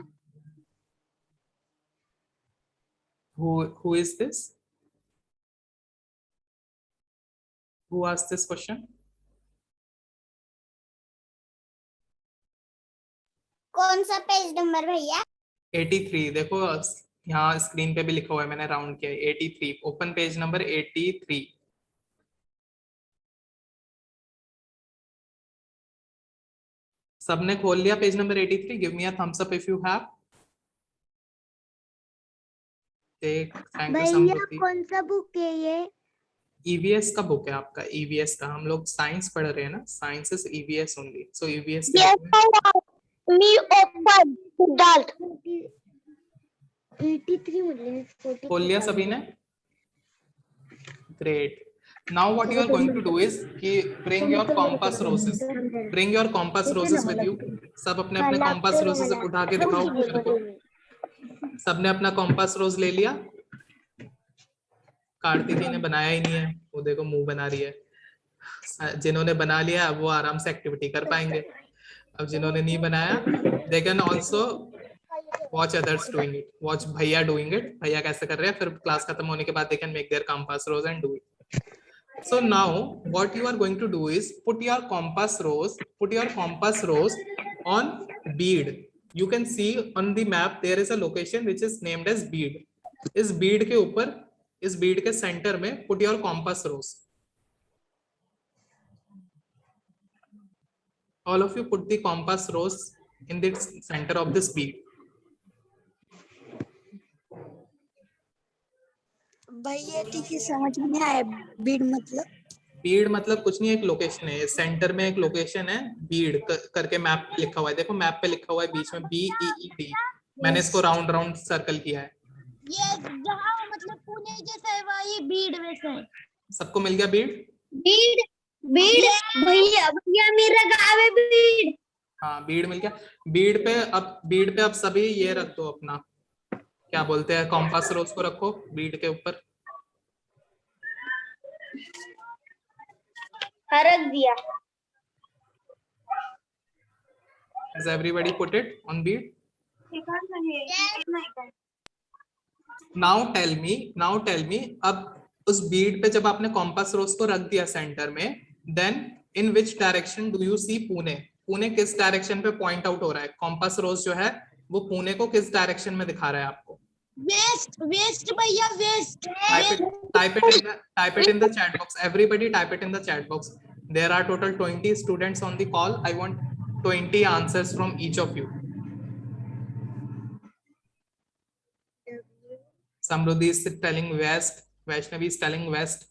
Who is this? Who asked this question? कौन सा पेज नंबर भैया? 83, देखो यहाँ स्क्रीन पे भी लिखा हुआ है, मैंने राउंड किया है 83। Open page number 83। सबने खोल लिया page number 83? Give me a thumbs up if you have. Thank you Samriddhi. कौन सा बुक है ये? ईवीएस का बुक है आपका, ईवीएस का। हम लोग साइंस पढ़ रहे हैं ना, science is EVS only. So EVS मी ओपन डाल 83 मतलब खोल लिया सभी ने? Great. Now what you are going to do is कि bring your compass roses. Bring your compass roses with you. सब अपने अपने कॉम्पास रोजेस उठा के दिखाओ मेरे को। सबने अपना कॉम्पास रोज ले लिया? कार्तिकी ने बनाया ही नहीं है, वो देखो मुंह बना रही है। जिन्होंने बना लिया वो आराम से एक्टिविटी कर पाएंगे। अब जिन्होंने नहीं बनाया, they can also watch others doing it. Watch भैया डूइंग इट, भैया कैसे कर रहे हैं, फिर क्लास खत्म होने के बाद they can make their compass rows and do it. So now what you are going to do is put your compass rows on bead. You can see on the map there is a location which is named as bead. इस bead के ऊपर, इस bead के centre में put your compass rows. All of you put the compass rows in the center of this bead. भैया ठीक है, समझ में नहीं आया। बीड मतलब? बीड मतलब कुछ नहीं, एक लोकेशन है, सेंटर में एक लोकेशन है, बीड करके मैप लिखा हुआ है। देखो मैप पे लिखा हुआ है बीच में BEED। मैंने इसको राउंड राउंड सर्कल किया है। ये जहाँ मतलब पुणे जैसा है वही बीड वैसा है। सबको मिल गया बीड? बीड भैया मेरा गाँव है बीड। हाँ बीड मिल गया। बीड पे अब सभी ये रख दो अपना, क्या बोलते हैं, कॉम्पास रोज को रखो बीड के ऊपर। रख दिया। Has everybody put it on bead? Now tell me, अब उस बीड पे जब आपने कॉम्पास रोज को रख दिया सेंटर में, then in which direction do you see Pune? Pune किस डायरेक्शन पे पॉइंट आउट हो रहा है? कॉम्पास रोज जो है वो पुणे को किस डायरेक्शन में दिखा रहा है आपको? वेस्ट भैया, waste. Type it in the chat box. Everybody type it in the chat box. There are total 20 students on the call. I want 20 answers from each of you. Samruddhi is telling west. Vaishnavi is telling west.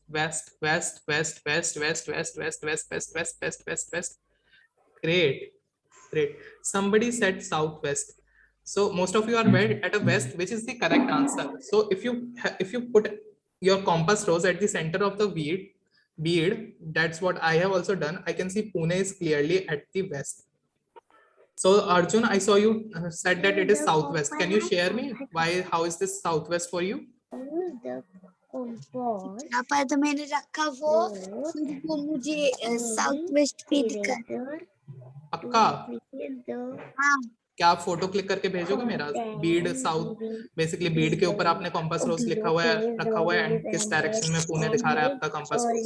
Great. Somebody said southwest. So most of you are at a west, which is the correct answer. So if you put your compass rose at the center of the bead, that's what I have also done. I can see Pune is clearly at the west. So Arjun, I saw you said that it is southwest. Can you share me why, how is this southwest for you? यहाँ पर तो मैंने रखा वो फिर वो मुझे south west भी दिखा। पक्का? हाँ क्या आप फोटो क्लिक करके भेजोगे मेरा? बीड साउथ, बेसिकली बीड के ऊपर आपने कंपास रोज लिखा हुआ है, रखा हुआ है, एंड किस डायरेक्शन में पुणे दिखा रहा है आपका compass rose?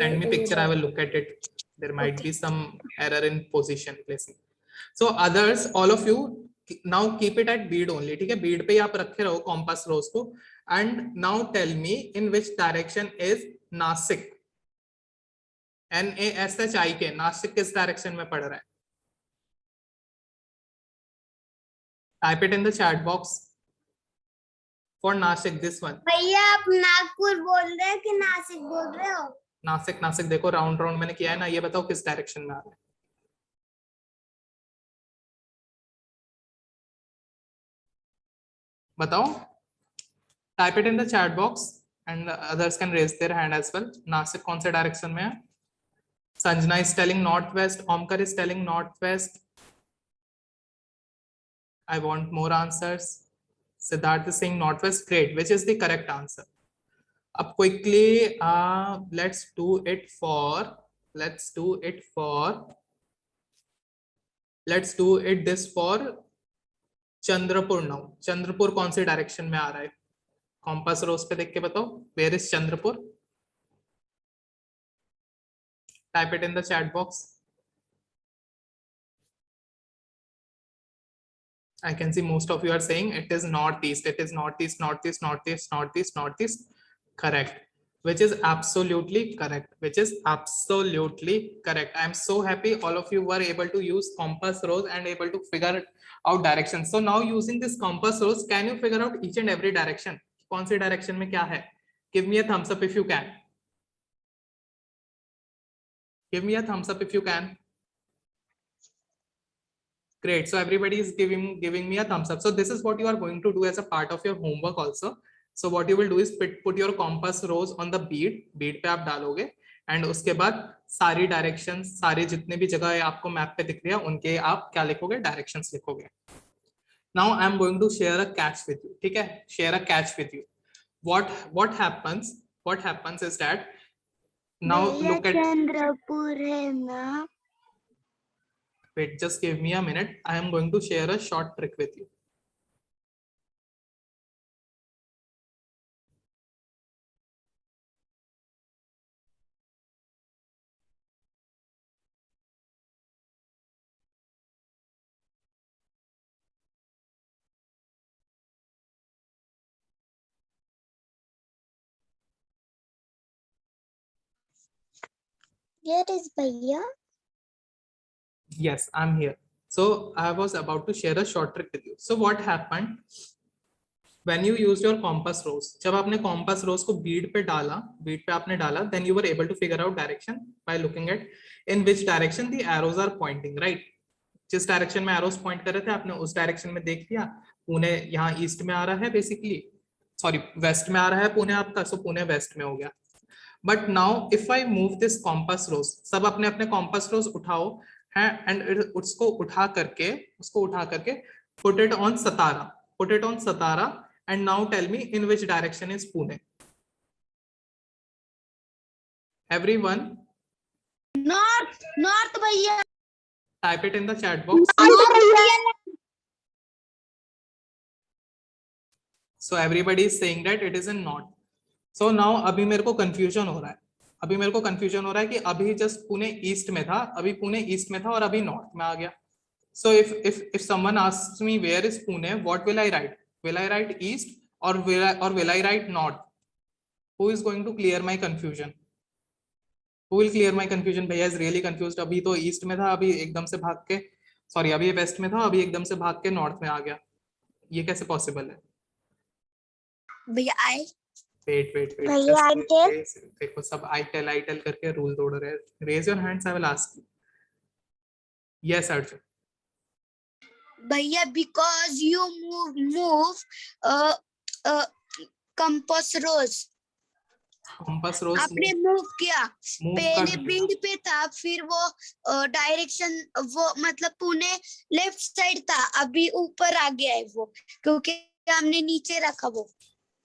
Send me picture, I will look at it. There might be some error in position placing. So others, all of you now keep it at bead only. ठीक है, bead पे ही आप रखे रहो compass rose को. And now tell me in which direction is Nasik? NASHIK, Nashik किस direction में पड़ रहा है? Type it in the chat box. For Nashik, this one. भैया आप नागपुर बोल रहे हैं कि नासिक बोल रहे हो? नासिक, नासिक देखो राउंड राउंड मैंने किया है ना, ये बताओ किस डायरेक्शन में आ रहा है? बताओ, type it in the chat box and others can raise their hand as well. Nashik कौन से डायरेक्शन में है? Sanjana is telling north west, Omkar is telling north west. I want more answers. Siddharth is saying northwest. Great. Which is the correct answer? Up quickly, let's do it this for Chandrapur now. Chandrapur कौन से direction में आ रहा है? Compass रोज पे देख के बताओ. Where is Chandrapur? Type it in the chat box. I can see most of you are saying it is northeast. It is northeast, northeast, northeast, northeast, northeast. Correct. Which is absolutely correct. Which is absolutely correct. I am so happy all of you were able to use compass rose and able to figure out directions. So now using this compass rose, can you figure out each and every direction? कौन सी direction में क्या है? Give me a thumbs up if you can. Give me a thumbs up if you can. Great. So everybody is giving me a thumbs up. So this is what you are going to do as a part of your homework also. So what you will do is put your compass rose on the bead पे आप डालोगे, and उसके बाद सारी directions, सारे जितने भी जगह आपको मैप पे दिख रही है उनके आप क्या लिखोगे? Directions लिखोगे. Now I am going to share a catch with you. ठीक है? Share a catch with you. What happens is that now look at. Chandrapur है ना? Wait, just give me a minute. I am going to share a short trick with you. Here is भैया. Yes, I'm here. So I was about to share a short trick with you. So what happened when you used your compass rose? जब आपने compass rose को bead पे आपने डाला, then you were able to figure out direction by looking at in which direction the arrows are pointing, right? जिस direction में arrows point कर रहे थे आपने उस डायरेक्शन में देख लिया. पुणे यहाँ ईस्ट में आ रहा है, बेसिकली सॉरी वेस्ट में आ रहा है पुणे आपका, सो पुणे वेस्ट में हो गया. But now if I move this compass rose, सब अपने अपने कॉम्पास रोज उठाओ है, एंड उसको उठा करके put it on Satara, and now tell me in which direction is Pune. Everyone north भैया. Type it in the chat box. So everybody is saying that it is in north. So now अभी मेरे को confusion हो रहा है कि अभी just Pune east में था, और अभी नॉर्थ में आ गया. So if someone asks me where is Pune, what will I write? Will I write east or will I write north? Who is going to clear my confusion? Who will clear my confusion? भैया is really confused. अभी तो east में था, अभी एकदम से भाग के, सॉरी अभी वेस्ट में था, अभी एकदम से भाग के नॉर्थ में आ गया. ये कैसे पॉसिबल है? भैया आई वेट भैया देखो सब आई टेल करके रूल तोड़ रहे हैं. Raise your hands, I will ask you. Yes Arjun. भैया because you move compass rose compass rose आपने मूव किया, move पहले कर दिया। बीड पे था, फिर वो डायरेक्शन वो मतलब पुणे लेफ्ट साइड था, अभी ऊपर आ गया है वो, क्योंकि हमने नीचे रखा वो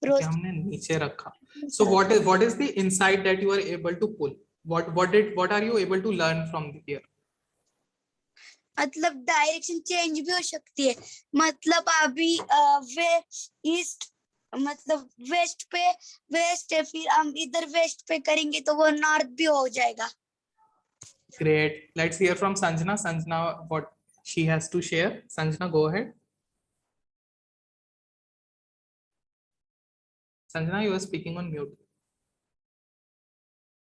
रोज। हमने नीचे रखा। So what is the insight that you are able to pull? What are you able to learn from here? मतलब डायरेक्शन चेंज भी हो सकती है, मतलब अभी वे ईस्ट मतलब वेस्ट पे वेस्ट है, फिर हम इधर वेस्ट पे करेंगे तो वो नॉर्थ भी हो जाएगा। Great. Let's hear from Sanjana. Sanjana, what she has to share. Sanjana, go ahead. Sanjana, you are speaking on mute.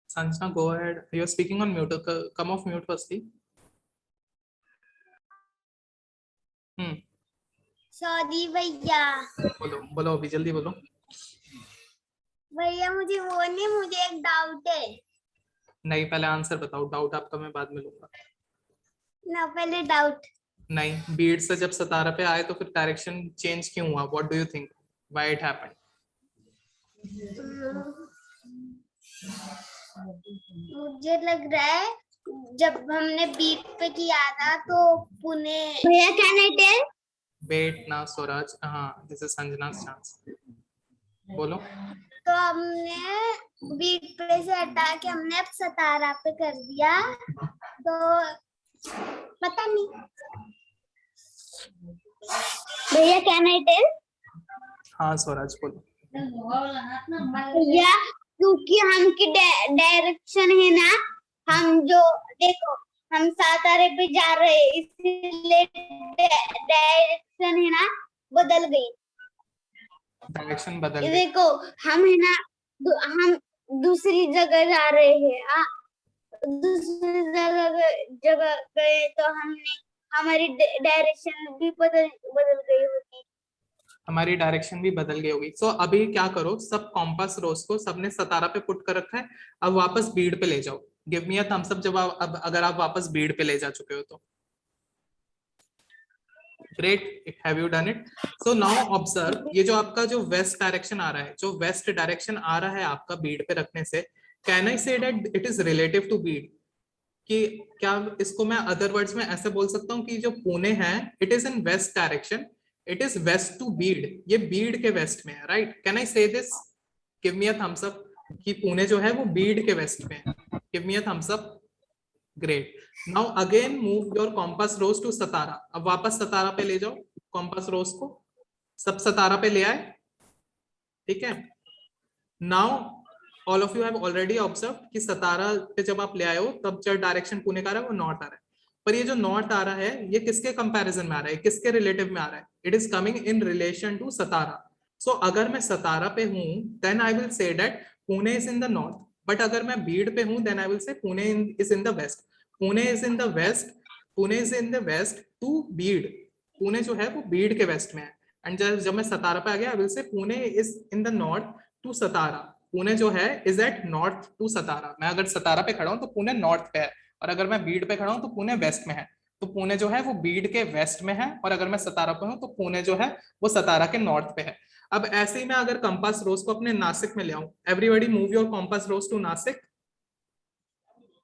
Sanjana, go ahead. You are speaking on mute. Come off mute firstly. Sorry भैया। बोलो अभी जल्दी बोलो। भैया मुझे वो नहीं, मुझे एक डाउट है। नहीं, पहले आंसर बताओ, डाउट आपका मैं बाद में लूंगा। ना पहले डाउट। नहीं, बीड से जब सतारा पे आए तो फिर डायरेक्शन चेंज क्यों हुआ? What do you think why it happened? मुझे लग रहा है जब हमने बीट पे किया था तो पुणे। भैया कैन आई टेल? वेट ना स्वराज, हाँ, दिस इज संजना's चांस। बोलो। तो हमने बीट पे से हटा के हमने अब सतारा पे कर दिया, तो पता नहीं। भैया कैन आई टेल? हाँ स्वराज बोलो। भैया क्योंकि हमकी डायरेक्शन है ना, हम जो देखो हम सातारे पे जा रहे हैं, इसलिए डायरेक्शन है ना बदल गई। डायरेक्शन बदल गई। देखो हम है ना हम दूसरी जगह जा रहे हैं, दूसरी जगह गए तो हमने हमारी डायरेक्शन भी बदल गई होगी। हमारी डायरेक्शन भी बदल गई होगी। सो अभी क्या करो, सब कॉम्पास रोज को सबने सतारा पे पुट कर रखा है, अब वापस बीड पे ले जाओ। Give me a thumbs up जब अब अगर आप वापस बीड पे ले जा चुके हो तो। Great, have you done it? So now observe, ये जो आपका जो वेस्ट डायरेक्शन आ रहा है, जो वेस्ट डायरेक्शन आ रहा है आपका बीड पे रखने से, can I say that it is relative to Beed? कि क्या इसको मैं अदर वर्ड्स में ऐसे बोल सकता हूँ कि जो पुणे है it is in west direction, it is west to Beed, ये बीड के वेस्ट में है, right? Can I say this? Give me a thumbs up कि पुणे जो है वो बीड के वेस्ट में है। Give me a thumbs up. Great. Now again move your compass rose to Satara. अब वापस सतारा पे ले जाओ कॉम्पास रोज को, सब सतारा पे ले आए, ठीक है? Now all of you have already observe कि सतारा पे जब आप ले आए हो तब जो डायरेक्शन पुणे का आ रहा है वो नॉर्थ आ रहा है, पर ये जो नॉर्थ आ रहा है ये किसके कंपैरिजन में आ रहा है, किसके रिलेटिव में आ रहा है? It is coming in relation to Satara. So अगर मैं सतारा पे हूं then I will say that Pune is in the north, but अगर मैं बीड पे हूं then I will say Pune is in the west. Pune is in the west, Pune is in the west to Beed, Pune जो है वो बीड के वेस्ट में है। एंड जब मैं सतारा पे आ गया I will say Pune is in the north to Satara, Pune जो है is at north to Satara. मैं अगर सतारा पे खड़ा हूं तो पुणे नॉर्थ पे है, और अगर मैं बीड पे खड़ा हूं तो पुणे वेस्ट में है। तो पुणे जो है वो बीड के वेस्ट में है, और अगर मैं सतारा पे हूं तो पुणे जो है वो सतारा के नॉर्थ पे है। अब ऐसे ही मैं अगर कंपास रोज को अपने नासिक में ले आऊं, everybody move your compass rose to Nashik.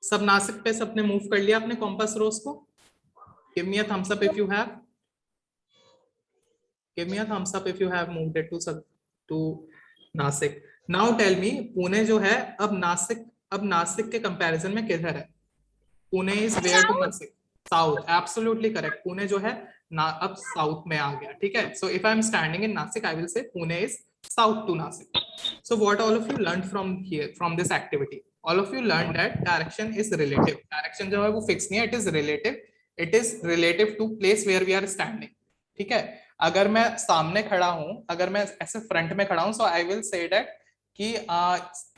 सब नासिक पे सबने मूव कर लिया अपने कंपास रोज को? Give me a thumbs up if you have, give me a thumbs up if you have moved it to Nashik. Now tell me, Pune जो है अब नासिक के कंपैरिजन में किधर है? Pune is where to Nashik? South, absolutely correct. Pune जो है ना अब साउथ में आ गया, ठीक है? So if I am standing in Nashik I will say Pune is south to Nashik. So what all of you learn from here, from this activity? All of you learn that direction is relative. Direction जो है वो fix नहीं है, it is relative. It is relative to place where we are standing, ठीक है? अगर मैं सामने खड़ा हूं, अगर मैं ऐसे फ्रंट में खड़ा हूं, so I will say that कि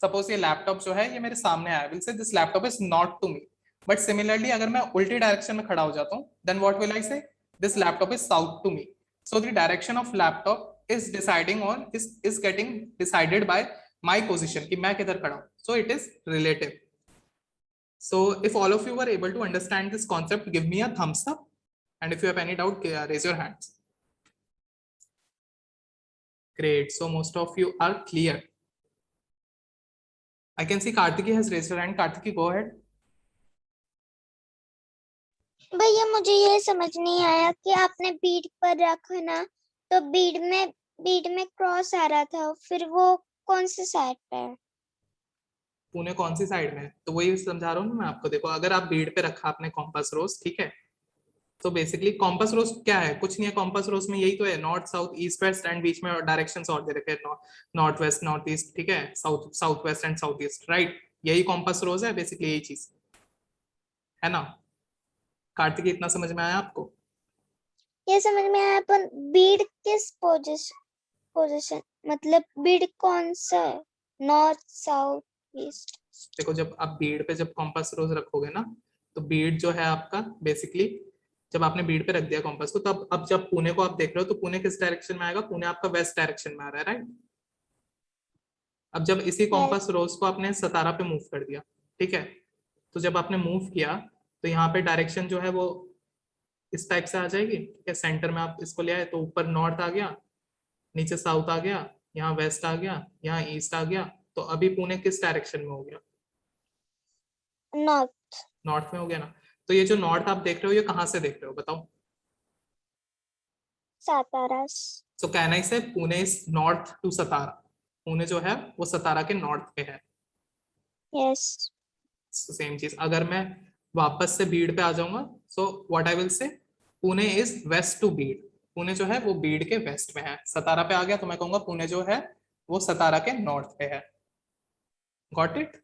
सपोज ये लैपटॉप जो है ये मेरे सामने है, I will say this laptop is north to me. But similarly अगर मैं उल्टी डायरेक्शन में खड़ा हो जाता हूं then what will I say? This laptop is south to me. So the direction of laptop is deciding on is getting decided by my position कि मैं किधर खड़ा हूं। So it is relative. So if all of you were able to understand this concept, give me a thumbs up. And if you have any doubt, raise your hands. Great. So most of you are clear. I can see Kartiki has raised her hand. Kartiki, go ahead. भैया मुझे ये समझ नहीं आया कि आपने बीड पर रखा ना, तो बीड में क्रॉस आ रहा था, फिर वो कौन सी साइड पे है? पुणे कौन सी साइड में है? तो वही समझा रहा हूँ ना मैं आपको। देखो, अगर आप बीड पे रखा आपने कॉम्पास रोज, ठीक है, तो बेसिकली कॉम्पास रोज क्या है? कुछ नहीं है। कॉम्पास रोज में यही तो है, north south east west, and बीच में डायरेक्शंस और दे रखे हैं, नॉर्थ वेस्ट नॉर्थ ईस्ट, ठीक है, south south west and south east, right? यही कॉम्पास रोज है, बेसिकली यही चीज है ना। कार्तिक, इतना समझ में आया आपको? ये समझ में आया, पर बीड किस पोजीशन, मतलब बीड कौन सा है, नॉर्थ साउथ ईस्ट? देखो, जब आप बीड पे जब कॉम्पास रोज रखोगे ना, तो बीड जो है आपका बेसिकली, जब आपने बीड पे रख दिया कॉम्पास को, तो अब जब पुणे को आप देख रहे हो, तो पुणे किस डायरेक्शन में आएगा? पुणे आपका वेस्ट डायरेक्शन में आ रहा है, राइट? अब जब इसी कॉम्पास रोज को आपने सतारा पे मूव कर दिया, ठीक है, तो जब आपने मूव किया, तो यहाँ पे डायरेक्शन जो है वो इस टाइप से आ जाएगी, ठीक है। सेंटर में आप इसको ले आए, तो ऊपर नॉर्थ आ गया, नीचे साउथ आ गया, यहाँ वेस्ट आ गया, यहाँ ईस्ट आ गया। तो अभी पुणे किस डायरेक्शन में हो गया? नॉर्थ में हो गया ना। तो ये जो नॉर्थ आप देख रहे हो, ये कहाँ से देख रहे हो बताओ? सातारा। सो कैन आई से Pune is north to Satara? Pune जो है वो सतारा के नॉर्थ पे है। यस। सेम चीज अगर मैं वापस से बीड पे आ जाऊंगा, सो what I will say, Pune is west to Beed. Pune जो है वो बीड के वेस्ट में है। सतारा पे आ गया तो मैं कहूंगा पुणे जो है वो सतारा के नॉर्थ पे है। Got it?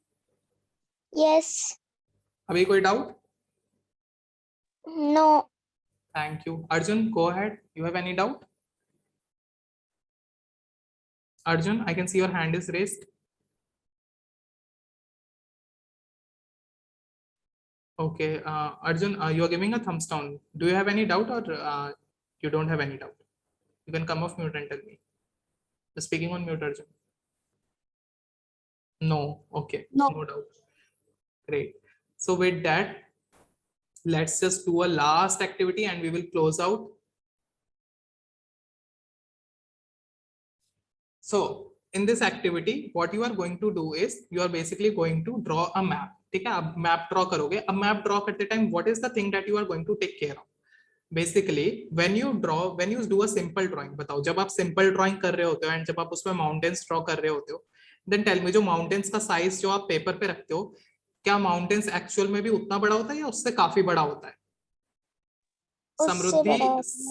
यस। अभी कोई doubt? No. Thank you. Arjun, go ahead, you have any doubt? Arjun, I can see your hand is raised. Okay, Arjun, you are giving a thumbs down. Do you have any doubt, or you don't have any doubt? You can come off mute and tell me. You're speaking on mute, Arjun. No. Okay. No. No doubt. Great. So with that, let's just do a last activity and we will close out. So in this activity, what you are going to do is you are basically going to draw a map. ठीक है, अब map draw करोगे। अब map draw करते time what is the thing that you are going to take care of? Basically when you do a simple drawing, बताओ जब आप simple drawing कर रहे होते हो एंड जब आप उसमें माउंटेन्स ड्रॉ कर रहे होते हो, then tell me जो माउंटेन्स का साइज जो आप पेपर पे रखते हो, क्या माउंटेन्स एक्चुअल में भी उतना बड़ा होता है या उससे काफी बड़ा होता है?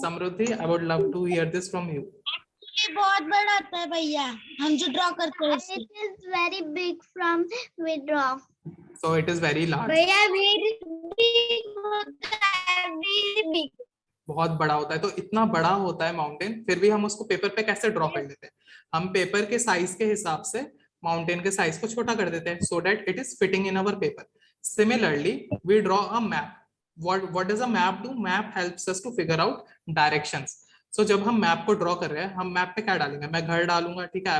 समृद्धि, I would love to hear this from you. ये बहुत बड़ा होता है भैया, हम जो ड्रॉ करते हैं उससे। It is very big from we draw. So it is very large. भैया very big होता है, very big. बहुत बड़ा होता है। तो इतना बड़ा होता है माउंटेन, फिर भी हम उसको पेपर पे कैसे ड्रॉ कर लेते हैं? हम पेपर के साइज के हिसाब से माउंटेन के साइज को छोटा कर देते हैं, so that it is fitting in our paper. Similarly, we draw a map. What does a map do? Map helps us to figure out directions. So जब हम मैप को ड्रॉ कर रहे हैं, हम मैप पे क्या डालेंगे? मैं घर डालूंगा, ठीक है,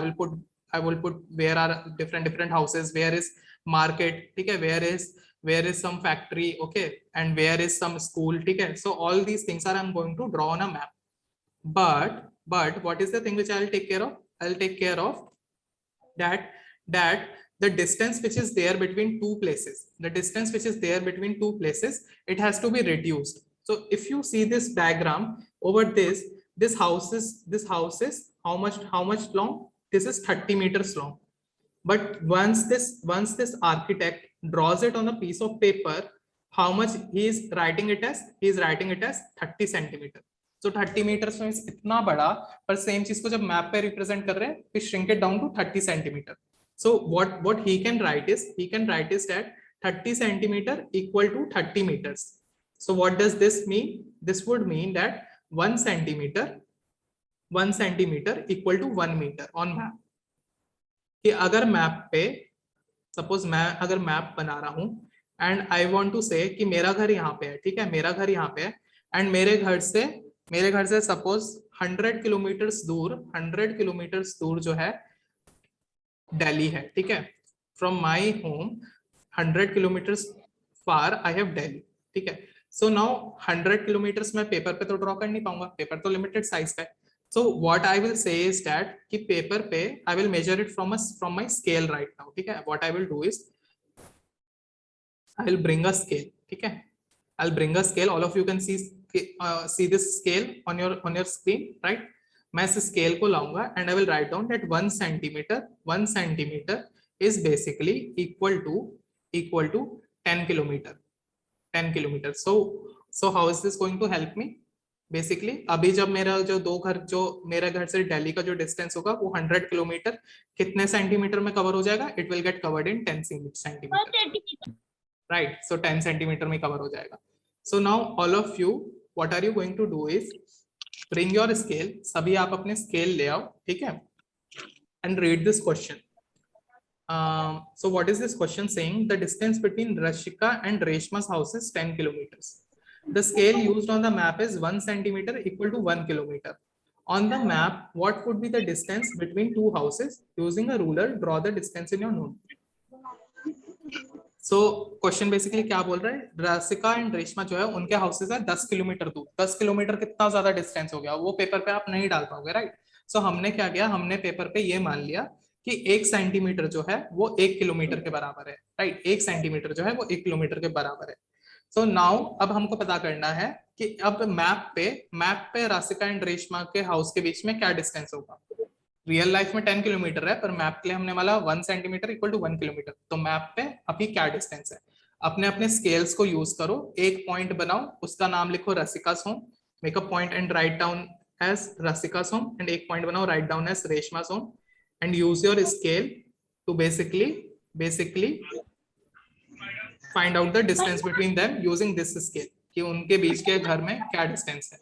I will put where are different houses, where is market, ठीक है, where is some factory, okay, and where is some school, ठीक है. So all these things are I'm going to draw on a map. But what is the thing which I'll take care of? I'll take care of that the distance which is there between two places, it has to be reduced. So if you see this diagram over this house is how much long? This is 30 meters long. But once this architect draws it on a piece of paper, how much he is writing it as? He is writing it as 30 centimeter. So 30 meters में इतना बड़ा, पर same चीज को जब map पे represent कर रहे हैं, we shrink it down to 30 centimeter. So what he can write is that 30 centimeter equal to 30 meters. So what does this mean? This would mean that 1 centimeter equal to 1 meter on map. कि अगर map पे suppose मैं अगर map बना रहा हूं and I want to से कि मेरा घर यहाँ पे है, ठीक है, मेरा घर यहाँ पे है, एंड मेरे घर से सपोज 100 किलोमीटर दूर जो है दिल्ली है, ठीक है, from my home 100 kilometre far I have Delhi, ठीक है. सो नाउ 100 किलोमीटर्स मैं पेपर पे तो ड्रॉ कर नहीं पाऊंगा, पेपर तो लिमिटेड साइज का है. So what I will say is that कि पेपर पे I will measure it from my scale right now. ठीक है, what I will do is I will bring a scale. ठीक है, I will bring a scale. All of you can see this scale on your screen, right. मैं इस scale को लाऊंगा and I will write down that 1 centimetre is basically equal to 10 kilometre. 10 kilometre. So how is this going to help me? Basically अभी जब मेरा जो मेरे घर से दिल्ली का जो डिस्टेंस होगा वो 100 किलोमीटर कितने सेंटीमीटर में कवर हो जाएगा? It will get covered in 10 centimetre, right. So 10 centimetre में कवर हो जाएगा. So now all of you what are you going to do is bring your scale. सभी आप अपने स्केल ले आओ. ठीक है, and read this question. So what is this question saying? The distance between Rashika and Reshma's house is 10 kilometers. The scale used on the map is 1 centimeter equal to 1 kilometer. On the map, what would be the distance between two houses? Using a ruler, draw the distance in your notebook. So question basically क्या बोल रहा है? Rashika and Reshma जो है उनके houses है 10 kilometre दूर. 10 kilometre कितना ज्यादा डिस्टेंस हो गया, वो पेपर पे आप नहीं डाल पाओगे, राइट. सो हमने क्या किया, हमने पेपर पे ये मान लिया कि 1 सेंटीमीटर जो है वो 1 किलोमीटर के बराबर है, राइट. 1 सेंटीमीटर जो है वो 1 किलोमीटर के बराबर है. सो नाउ अब हमको पता करना है कि अब मैप पे राशिका एंड रेशमा के हाउस के बीच में क्या डिस्टेंस होगा. रियल लाइफ में 10 किलोमीटर है, पर मैप के लिए हमने वाला 1 सेंटीमीटर इक्वल टू 1 किलोमीटर. तो मैप पे अभी क्या डिस्टेंस है? अपने अपने स्केल्स को यूज करो, एक पॉइंट बनाओ, उसका नाम लिखो Rasika's home. Make a point and write down as Rasika's home, and एक पॉइंट बनाओ, write down as Reshma's home, and use your scale to basically find out the distance between them using this scale कि उनके बीच के घर में क्या distance है.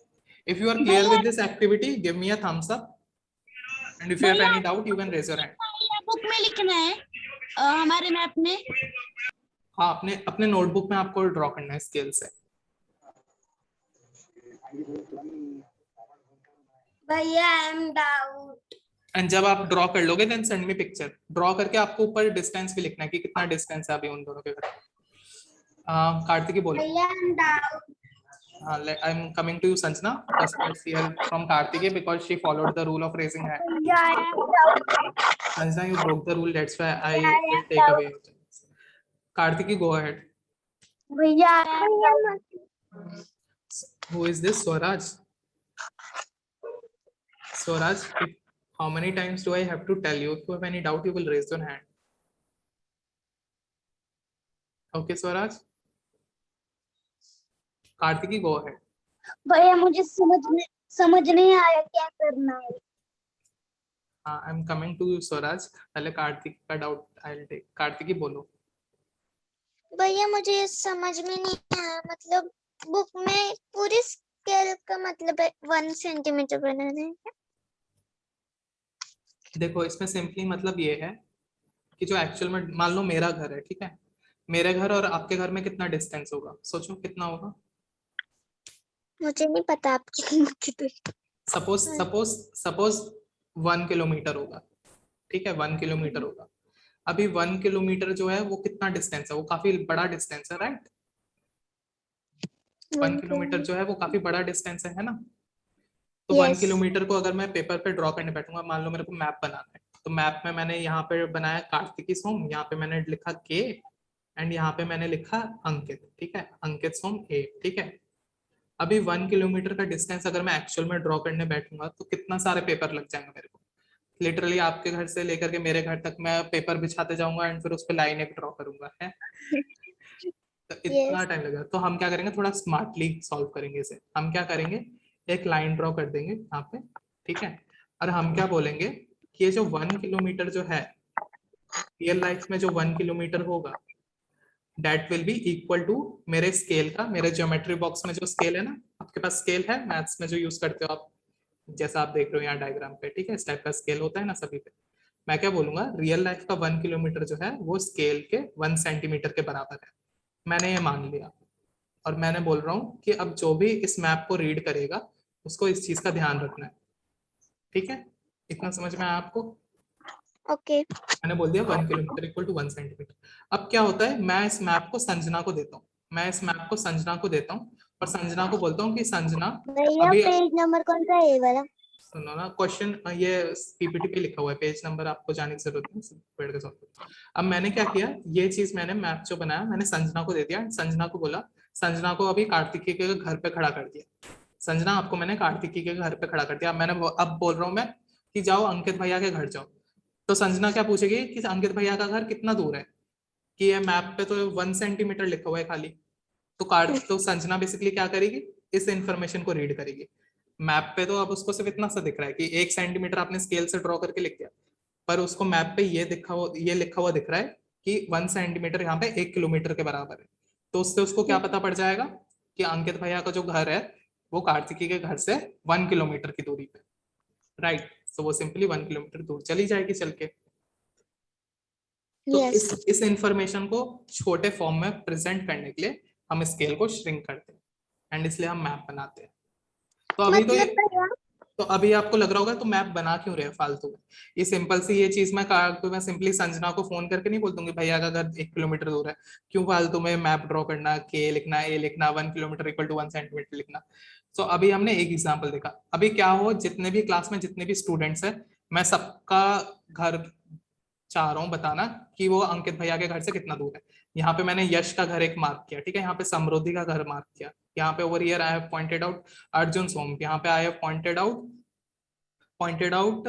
If you are clear with this activity, give me a thumbs up, and if you have any doubt, you can raise your hand. Book में लिखना है हमारे मैप में. हाँ, अपने नोटबुक में आपको ड्रॉ करना है स्केल से. भैया आई एम डाउट. एंड जब आप ड्रॉ कर लोगे then send me picture. Draw करके आपको ऊपर डिस्टेंस भी लिखना है कि कितना डिस्टेंस है अभी उन दोनों के घर. कार्तिकी बोलो. भैया I am doubt. I am coming to you Sanjana. First let's see help from Kartiki because she followed the rule of raising hand. भैया I am doubt. Sanjana, you broke the rule, that's why I will take away your chance. Kartiki, go ahead. भैया I am doubt. Who is this? Swaraj. Swaraj, how many times do I have to tell you? If you have any doubt, you will raise your hand. Okay, Swaraj. Kartiki, go ahead. भैया मुझे समझ नहीं आया क्या करना है. I'm coming to you, Swaraj. पहले कार्तिक का डाउट I'll take. कार्तिकी बोलो. भैया मुझे ये समझ में नहीं आया, मतलब बुक में पूरी स्केल का मतलब है 1 सेंटीमीटर बना रहे हैं. देखो इसमें सिंपली मतलब ये है कि जो एक्चुअल में मान लो मेरा घर है, ठीक है, मेरे घर और आपके घर में कितना डिस्टेंस होगा, सोचो कितना होगा. मुझे नहीं पता आपकी. सपोज 1 किलोमीटर होगा, ठीक है, 1 किलोमीटर होगा. अभी 1 किलोमीटर जो है वो कितना डिस्टेंस है, वो काफी बड़ा डिस्टेंस है, राइट. 1 किलोमीटर जो है वो काफी बड़ा डिस्टेंस है ना. तो 1 किलोमीटर को अगर मैं पेपर पे ड्रॉ करने बैठूंगा, मान लो मेरे को मैप बनाना है, तो मैप में मैंने यहाँ पे बनाया कार्तिकी होम, यहाँ पे मैंने लिखा के, एंड यहाँ पे मैंने लिखा अंकित, ठीक है, अंकित होम ए, ठीक है. अभी 1 किलोमीटर का डिस्टेंस अगर मैं एक्चुअल में ड्रॉ करने बैठूंगा तो कितना सारे पेपर लग जाएंगे मेरे को. लिटरली आपके घर से लेकर के मेरे घर तक मैं पेपर बिछाते जाऊंगा एंड फिर उस पर लाइन एक ड्रॉ करूंगा, है. तो इतना टाइम लगेगा. तो हम क्या करेंगे, थोड़ा स्मार्टली सॉल्व करेंगे इसे. हम क्या करेंगे, एक लाइन ड्रॉ कर देंगे यहाँ पे, ठीक है, और हम क्या बोलेंगे कि ये जो 1 किलोमीटर जो है रियल लाइफ में जो 1 किलोमीटर होगा that will be equal to मेरे स्केल का, मेरे ज्योमेट्री बॉक्स में जो स्केल है ना, आपके पास स्केल है मैथ्स में जो यूज करते हो आप, जैसा आप देख रहे हो यहाँ डायग्राम पे, ठीक है, इस टाइप का स्केल होता है ना सभी पे. मैं क्या बोलूंगा, रियल लाइफ का 1 किलोमीटर जो है वो स्केल के 1 सेंटीमीटर के बराबर है. मैंने ये मान लिया और मैंने बोल रहा हूँ कि अब जो भी इस मैप को रीड करेगा उसको इस चीज का ध्यान रखना है, ठीक है. इतना समझ में आया आपको? ओके. मैंने बोल दिया 1 किलोमीटर इक्वल टू 1 सेंटीमीटर. अब क्या होता है, मैं इस मैप को संजना को देता हूँ, और संजना को बोलता हूँ कि संजना भैया अभी पेज नंबर कौन सा है, ये वाला? सुनो ना, क्वेश्चन ये पीपीटी पे लिखा हुआ है, पेज नंबर आपको जाने की जरूरत नहीं, पेड़ के साथ। अब मैंने क्या किया, ये चीज मैंने मैप जो बनाया मैंने संजना को दे दिया, संजना को बोला, संजना को अभी कार्तिकी के घर पे खड़ा कर दिया। संजना आपको मैंने कार्तिकी के घर पे खड़ा कर दिया। अब मैंने अब बोल रहा हूँ मैं कि जाओ अंकित भैया के घर जाओ, तो संजना क्या पूछेगी कि अंकित भैया का घर कितना दूर है, कि ये मैप पे तो 1 सेंटीमीटर लिखा हुआ है खाली। तो संजना बेसिकली क्या करेगी, इस इंफॉर्मेशन को रीड करेगी। मैप पे तो अब उसको सिर्फ इतना सा दिख रहा है कि 1 सेंटीमीटर आपने स्केल से ड्रॉ करके लिख दिया, पर उसको मैप पे ये लिखा हुआ दिख रहा है कि 1 सेंटीमीटर यहाँ पे 1 किलोमीटर के बराबर है। तो उससे उसको क्या पता पड़ जाएगा कि अंकित भैया का जो घर है वो कार्तिकी के घर से 1 किलोमीटर की दूरी पे, राइट। तो वो सिंपली 1 किलोमीटर दूर चली जाएगी चल के। तो इस इंफॉर्मेशन को छोटे फॉर्म में प्रेजेंट करने के लिए हम स्केल को श्रिंक करते हैं एंड इसलिए हम मैप बनाते हैं। तो अभी तो अभी आपको लग रहा होगा तो मैप बना क्यों रहे हैं फालतू में। ये सिंपल सी ये चीज मैं सिंपली संजना को फोन करके नहीं बोल दूंगी भैया का घर 1 किलोमीटर दूर है, क्यों फालतू में मैप ड्रॉ करना, के लिखना, ए लिखना, 1 किलोमीटर इक्वल टू 1 सेंटीमीटर लिखना। तो अभी हमने एक एग्जाम्पल देखा। अभी क्या हो, जितने भी क्लास में जितने भी स्टूडेंट्स है, मैं सबका घर चाह रहा हूँ बताना कि वो अंकित भैया के घर से कितना दूर है। यहाँ पे मैंने यश का घर एक मार्क किया, ठीक है, यहाँ पे समृद्धि का घर मार्क किया, यहाँ पे over here I have pointed out Arjun home, यहाँ पे I have pointed out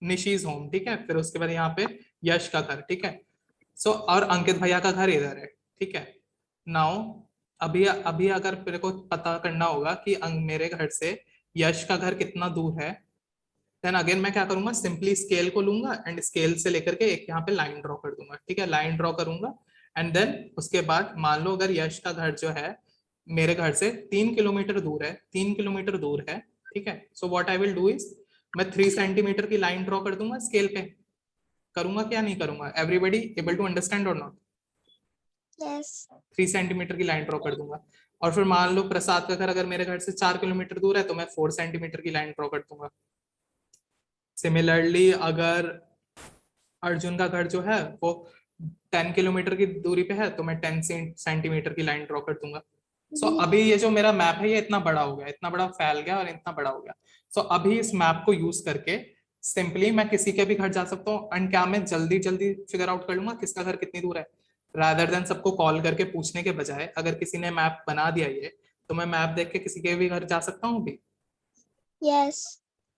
Nishi's home, ठीक है। फिर उसके बाद यहाँ पे यश का घर, ठीक है। सो और अंकित भैया का घर इधर है, ठीक है। नाउ अभी अगर मेरे को पता करना होगा कि मेरे घर से यश का घर कितना दूर है, देन अगेन मैं क्या करूंगा, सिंपली स्केल को लूंगा एंड स्केल से लेकर के एक यहाँ पे लाइन ड्रॉ कर दूंगा, ठीक है। लाइन ड्रॉ करूंगा एंड देन उसके बाद मान लो अगर यश का घर जो है मेरे घर से 3 किलोमीटर दूर है, 3 किलोमीटर दूर है, ठीक है। So what I will do is मैं 3 सेंटीमीटर की लाइन ड्रॉ कर दूंगा स्केल पे। करूंगा क्या नहीं करूंगा, एवरीबडी एबल टू अंडरस्टैंड और नॉट? यस। 3 सेंटीमीटर की लाइन ड्रॉ कर दूंगा। और फिर मान लो प्रसाद का घर अगर मेरे घर से 4 किलोमीटर दूर है तो मैं 4 सेंटीमीटर की लाइन ड्रॉ कर दूंगा। सिमिलरली अगर अर्जुन का घर जो है वो 10 किलोमीटर की दूरी पे है तो मैं 10 सेंटीमीटर की लाइन ड्रॉ कर दूंगा। सो अभी ये जो मेरा मैप है ये इतना बड़ा हो गया, इतना बड़ा फैल गया और इतना बड़ा हो गया। सो अभी इस मैप को यूज करके सिंपली मैं किसी के भी घर जा सकता हूँ एंड क्या मैं जल्दी जल्दी फिगर आउट कर लूंगा किसका घर कितनी दूर है, रादर देन सबको कॉल करके पूछने के बजाय अगर किसी ने मैप बना दिया ये तो मैं मैप देख के किसी के भी घर जा सकता हूँ अभी। Yes.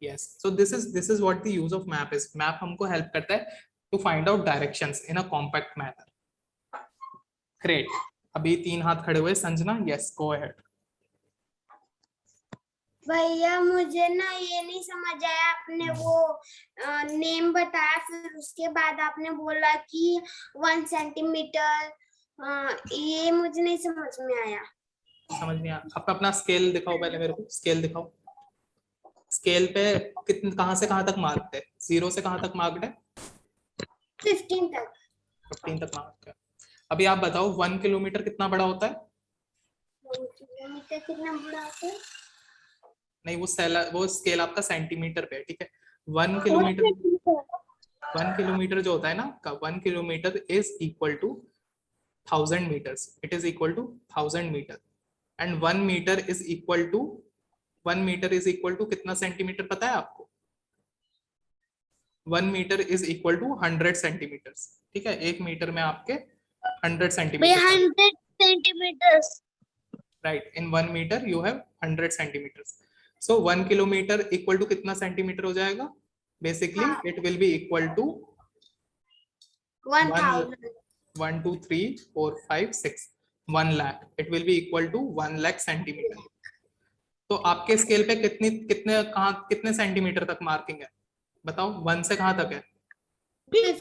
Yes, so this is what the use of map is. Map हमको help करता है to find out directions in a compact manner. Great. अभी 3 हाथ खड़े हुए संजना, yes, go ahead. भैया मुझे ना ये नहीं समझ आया, आपने वो नेम बताया फिर उसके बाद आपने बोला कि 1 सेंटीमीटर, ये मुझे नहीं समझ में आया। समझ नहीं आया? आप अपना स्केल दिखाओ पहले मेरे को, स्केल दिखाओ। स्केल पे कितने कहां से कहां तक मार्क्ड है? 0 से कहां तक मार्क्ड है? 15 तक। 15 तक मार्क्ड है। अभी आप बताओ 1 किलोमीटर कितना बड़ा होता है? 1 किलोमीटर कितना बड़ा होता है? नहीं, वो स्केल आपका सेंटीमीटर पे है, ठीक है। 1 किलोमीटर जो होता है ना आपका, 1 kilometre is equal to 1000 metres. It is equal to 1000 metre and 1 metre is equal to 1 metre is equal to कितना सेंटीमीटर पता है आपको? 1 metre is equal to 100 centimetre, ठीक है। 1 मीटर में आपके 100 centimetre, 100 centimetres, right. In 1 metre you have 100 centimetre. So 1 kilometre equal to कितना centimetre हो जाएगा? Basically it will be equal to 1000। 1 2 3 4 5 6 1 lakh. It will be equal to 1 lakh centimetre. तो आपके scale पे कितने सेंटीमीटर तक मार्किंग है बताओ? 1 से कहां तक है? 15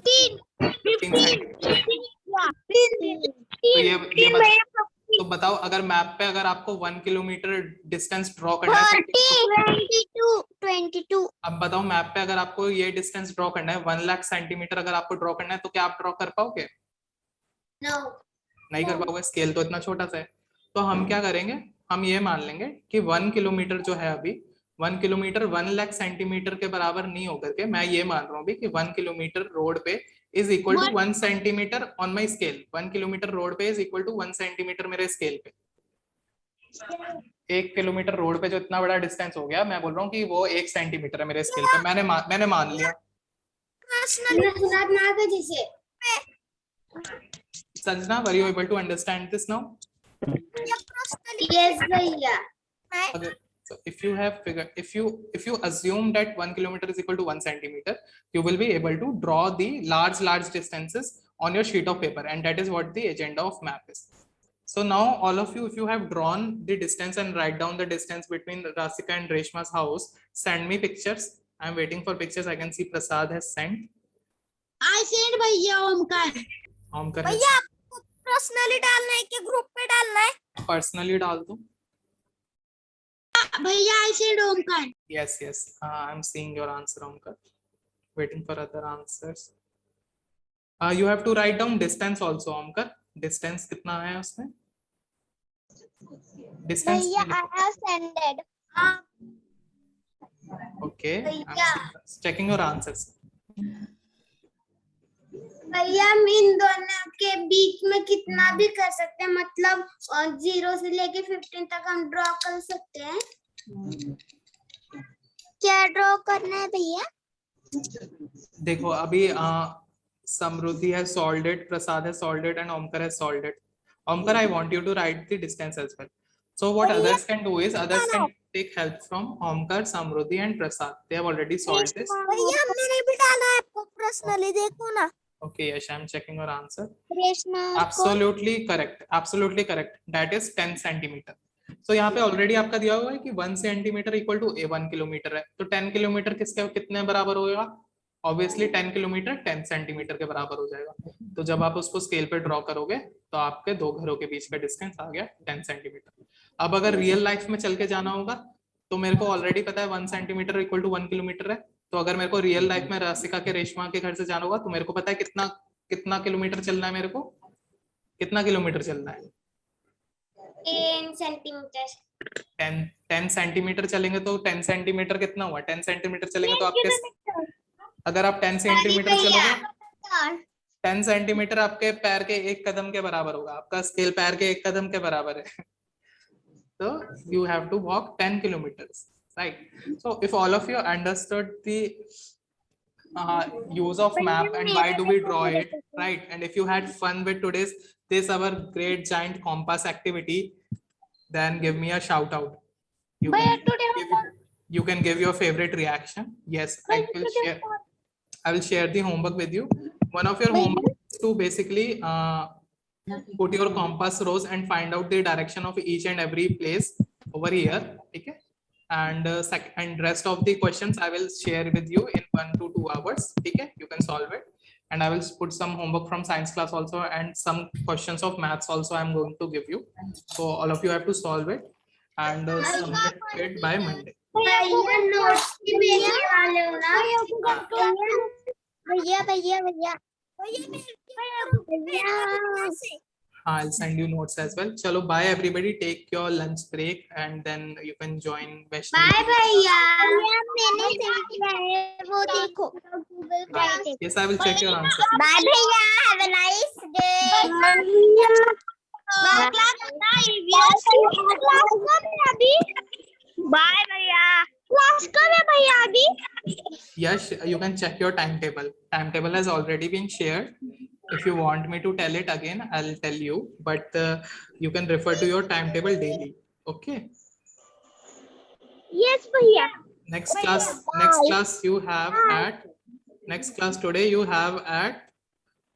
सेंटीमीटर। तो बताओ अगर मैप पे अगर आपको 1 किलोमीटर डिस्टेंस ड्रॉ करना है, 22। अब बताओ मैप पे अगर आपको ये डिस्टेंस ड्रॉ करना है 1 लाख सेंटीमीटर अगर आपको ड्रॉ करना है तो क्या आप ड्रॉ कर पाओगे? नहीं कर पाओगे, स्केल तो इतना छोटा सा है। तो हम क्या करेंगे, हम ये मान लेंगे कि 1 किलोमीटर जो है अभी 1 किलोमीटर 1 लाख सेंटीमीटर के बराबर नहीं होकर के मैं ये मान रहा हूँ कि 1 किलोमीटर रोड पे is equal to 1 centimetre on my scale. 1 kilometre road पे इज इक्वल टू 1 सेंटीमीटर मेरे स्केल पे। 1 किलोमीटर रोड पे जो इतना बड़ा डिस्टेंस हो गया, मैं बोल रहा हूँ कि वो 1 सेंटीमीटर है मेरे स्केल पे, मैंने मान लिया। जैसे Sanjana, were you able to understand this now? Yes भैया। Okay. So if you have figured, if you assume that 1 kilometer is equal to 1 centimeter, you will be able to draw the large distances on your sheet of paper, and that is what the agenda of map is. So now all of you, if you have drawn the distance and write down the distance between Rasika and Reshma's house, send me pictures. I'm waiting for pictures. I can see Prasad has sent. I sent भैया Omkar. Omkar भैया आपको personally डालना है कि group पे डालना है? personally डाल दो। भैया I sent Omkar. Yes, I'm seeing your answer, Omkar. Waiting for other answers. You have to write down distance also, Omkar. Distance कितना है उसमें? Distance भैया I have sent. okay. I'm checking your answers. भैया हम इन दोनों के बीच में कितना भी कर सकते हैं, मतलब 0 से लेके 15 तक हम ड्रॉ कर सकते हैं। क्या ड्रॉ करना है भैया? देखो अभी Samruddhi has solved it, Prasad has solved it, and Omkar has solved it. Omkar, I want you to write the distance as well. So what others can do is others can take help from Omkar, Samruddhi, and Prasad. They have already solved this. भैया मैंने भी डाला है आपको personally, देखो ना। Okay, yes, I'm checking your answer. Reshma Absolutely correct. Absolutely correct. That is 10 centimeter. So यहाँ पे ऑलरेडी आपका दिया हुआ है कि 1 सेंटीमीटर इक्वल टू 1 किलोमीटर है, तो 10 किलोमीटर किसके कितने बराबर होगा? ऑब्वियसली 10 किलोमीटर 10 सेंटीमीटर के बराबर हो जाएगा। तो जब आप उसको स्केल पे ड्रॉ करोगे तो आपके दो घरों के बीच का डिस्टेंस आ गया 10 सेंटीमीटर। अब अगर रियल लाइफ में चल के जाना होगा तो मेरे को ऑलरेडी पता है 1 सेंटीमीटर इक्वल टू 1 किलोमीटर है, तो अगर मेरे को रियल लाइफ में राशिका के रेशमा के घर से जाना होगा तो मेरे को पता है कितना किलोमीटर चलना है, मेरे को कितना किलोमीटर चलना है? 10 सेंटीमीटर। 10 सेंटीमीटर चलेंगे तो 10 सेंटीमीटर कितना हुआ? 10 सेंटीमीटर चलेंगे तो आपके, अगर आप 10 सेंटीमीटर चलोगे 10 सेंटीमीटर आपके पैर के एक कदम के बराबर होगा, आपका स्केल पैर के एक कदम के बराबर है। तो you have to walk 10 kilometers, right? So if all of you understood the use of map and why do we draw it, right? And if you had fun with this our great giant compass activity, then give me a shout out. You can give your favorite reaction. Yes, I will share the homework with you. One of your homework is to basically put your compass rose and find out the direction of each and every place over here. Okay, and rest of the questions I will share with you in 1 to 2 hours. Okay, you can solve it, and I will put some homework from science class also and some questions of maths also I am going to give you. So all of you have to solve it and submit it by Monday. I'll send you notes as well. Chalo, bye everybody. Take your lunch break and then you can join Vaishnavi. Bye भैया। मैंने send किया है, वो देखो Google drive. Yes, I will check your answer. Bye भैया, have a nice day. Bye भैया। Class कब है भैया अभी? Yes, you can check your timetable. Timetable has already been shared. If you want me to tell it again, I'll tell you, but you can refer to your timetable daily. Okay. Yes भैया। Next class you have at, next class today you have at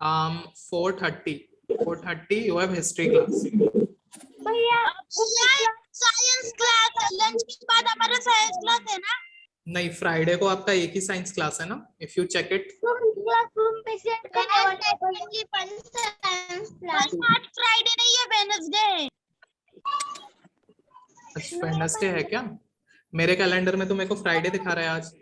4:30. 4:30 you have history class. भैया science class, lunch के बाद हमारा science class है ना? नहीं, Friday को आपका एक ही साइंस क्लास है ना? If you check it. Classroom पे सेंड करने वाले आज फ्राइडे नहीं है, वेडनेसडे है। अच्छा, वेडनेसडे है क्या? मेरे कैलेंडर में तो मेरे को फ्राइडे दिखा रहा है आज।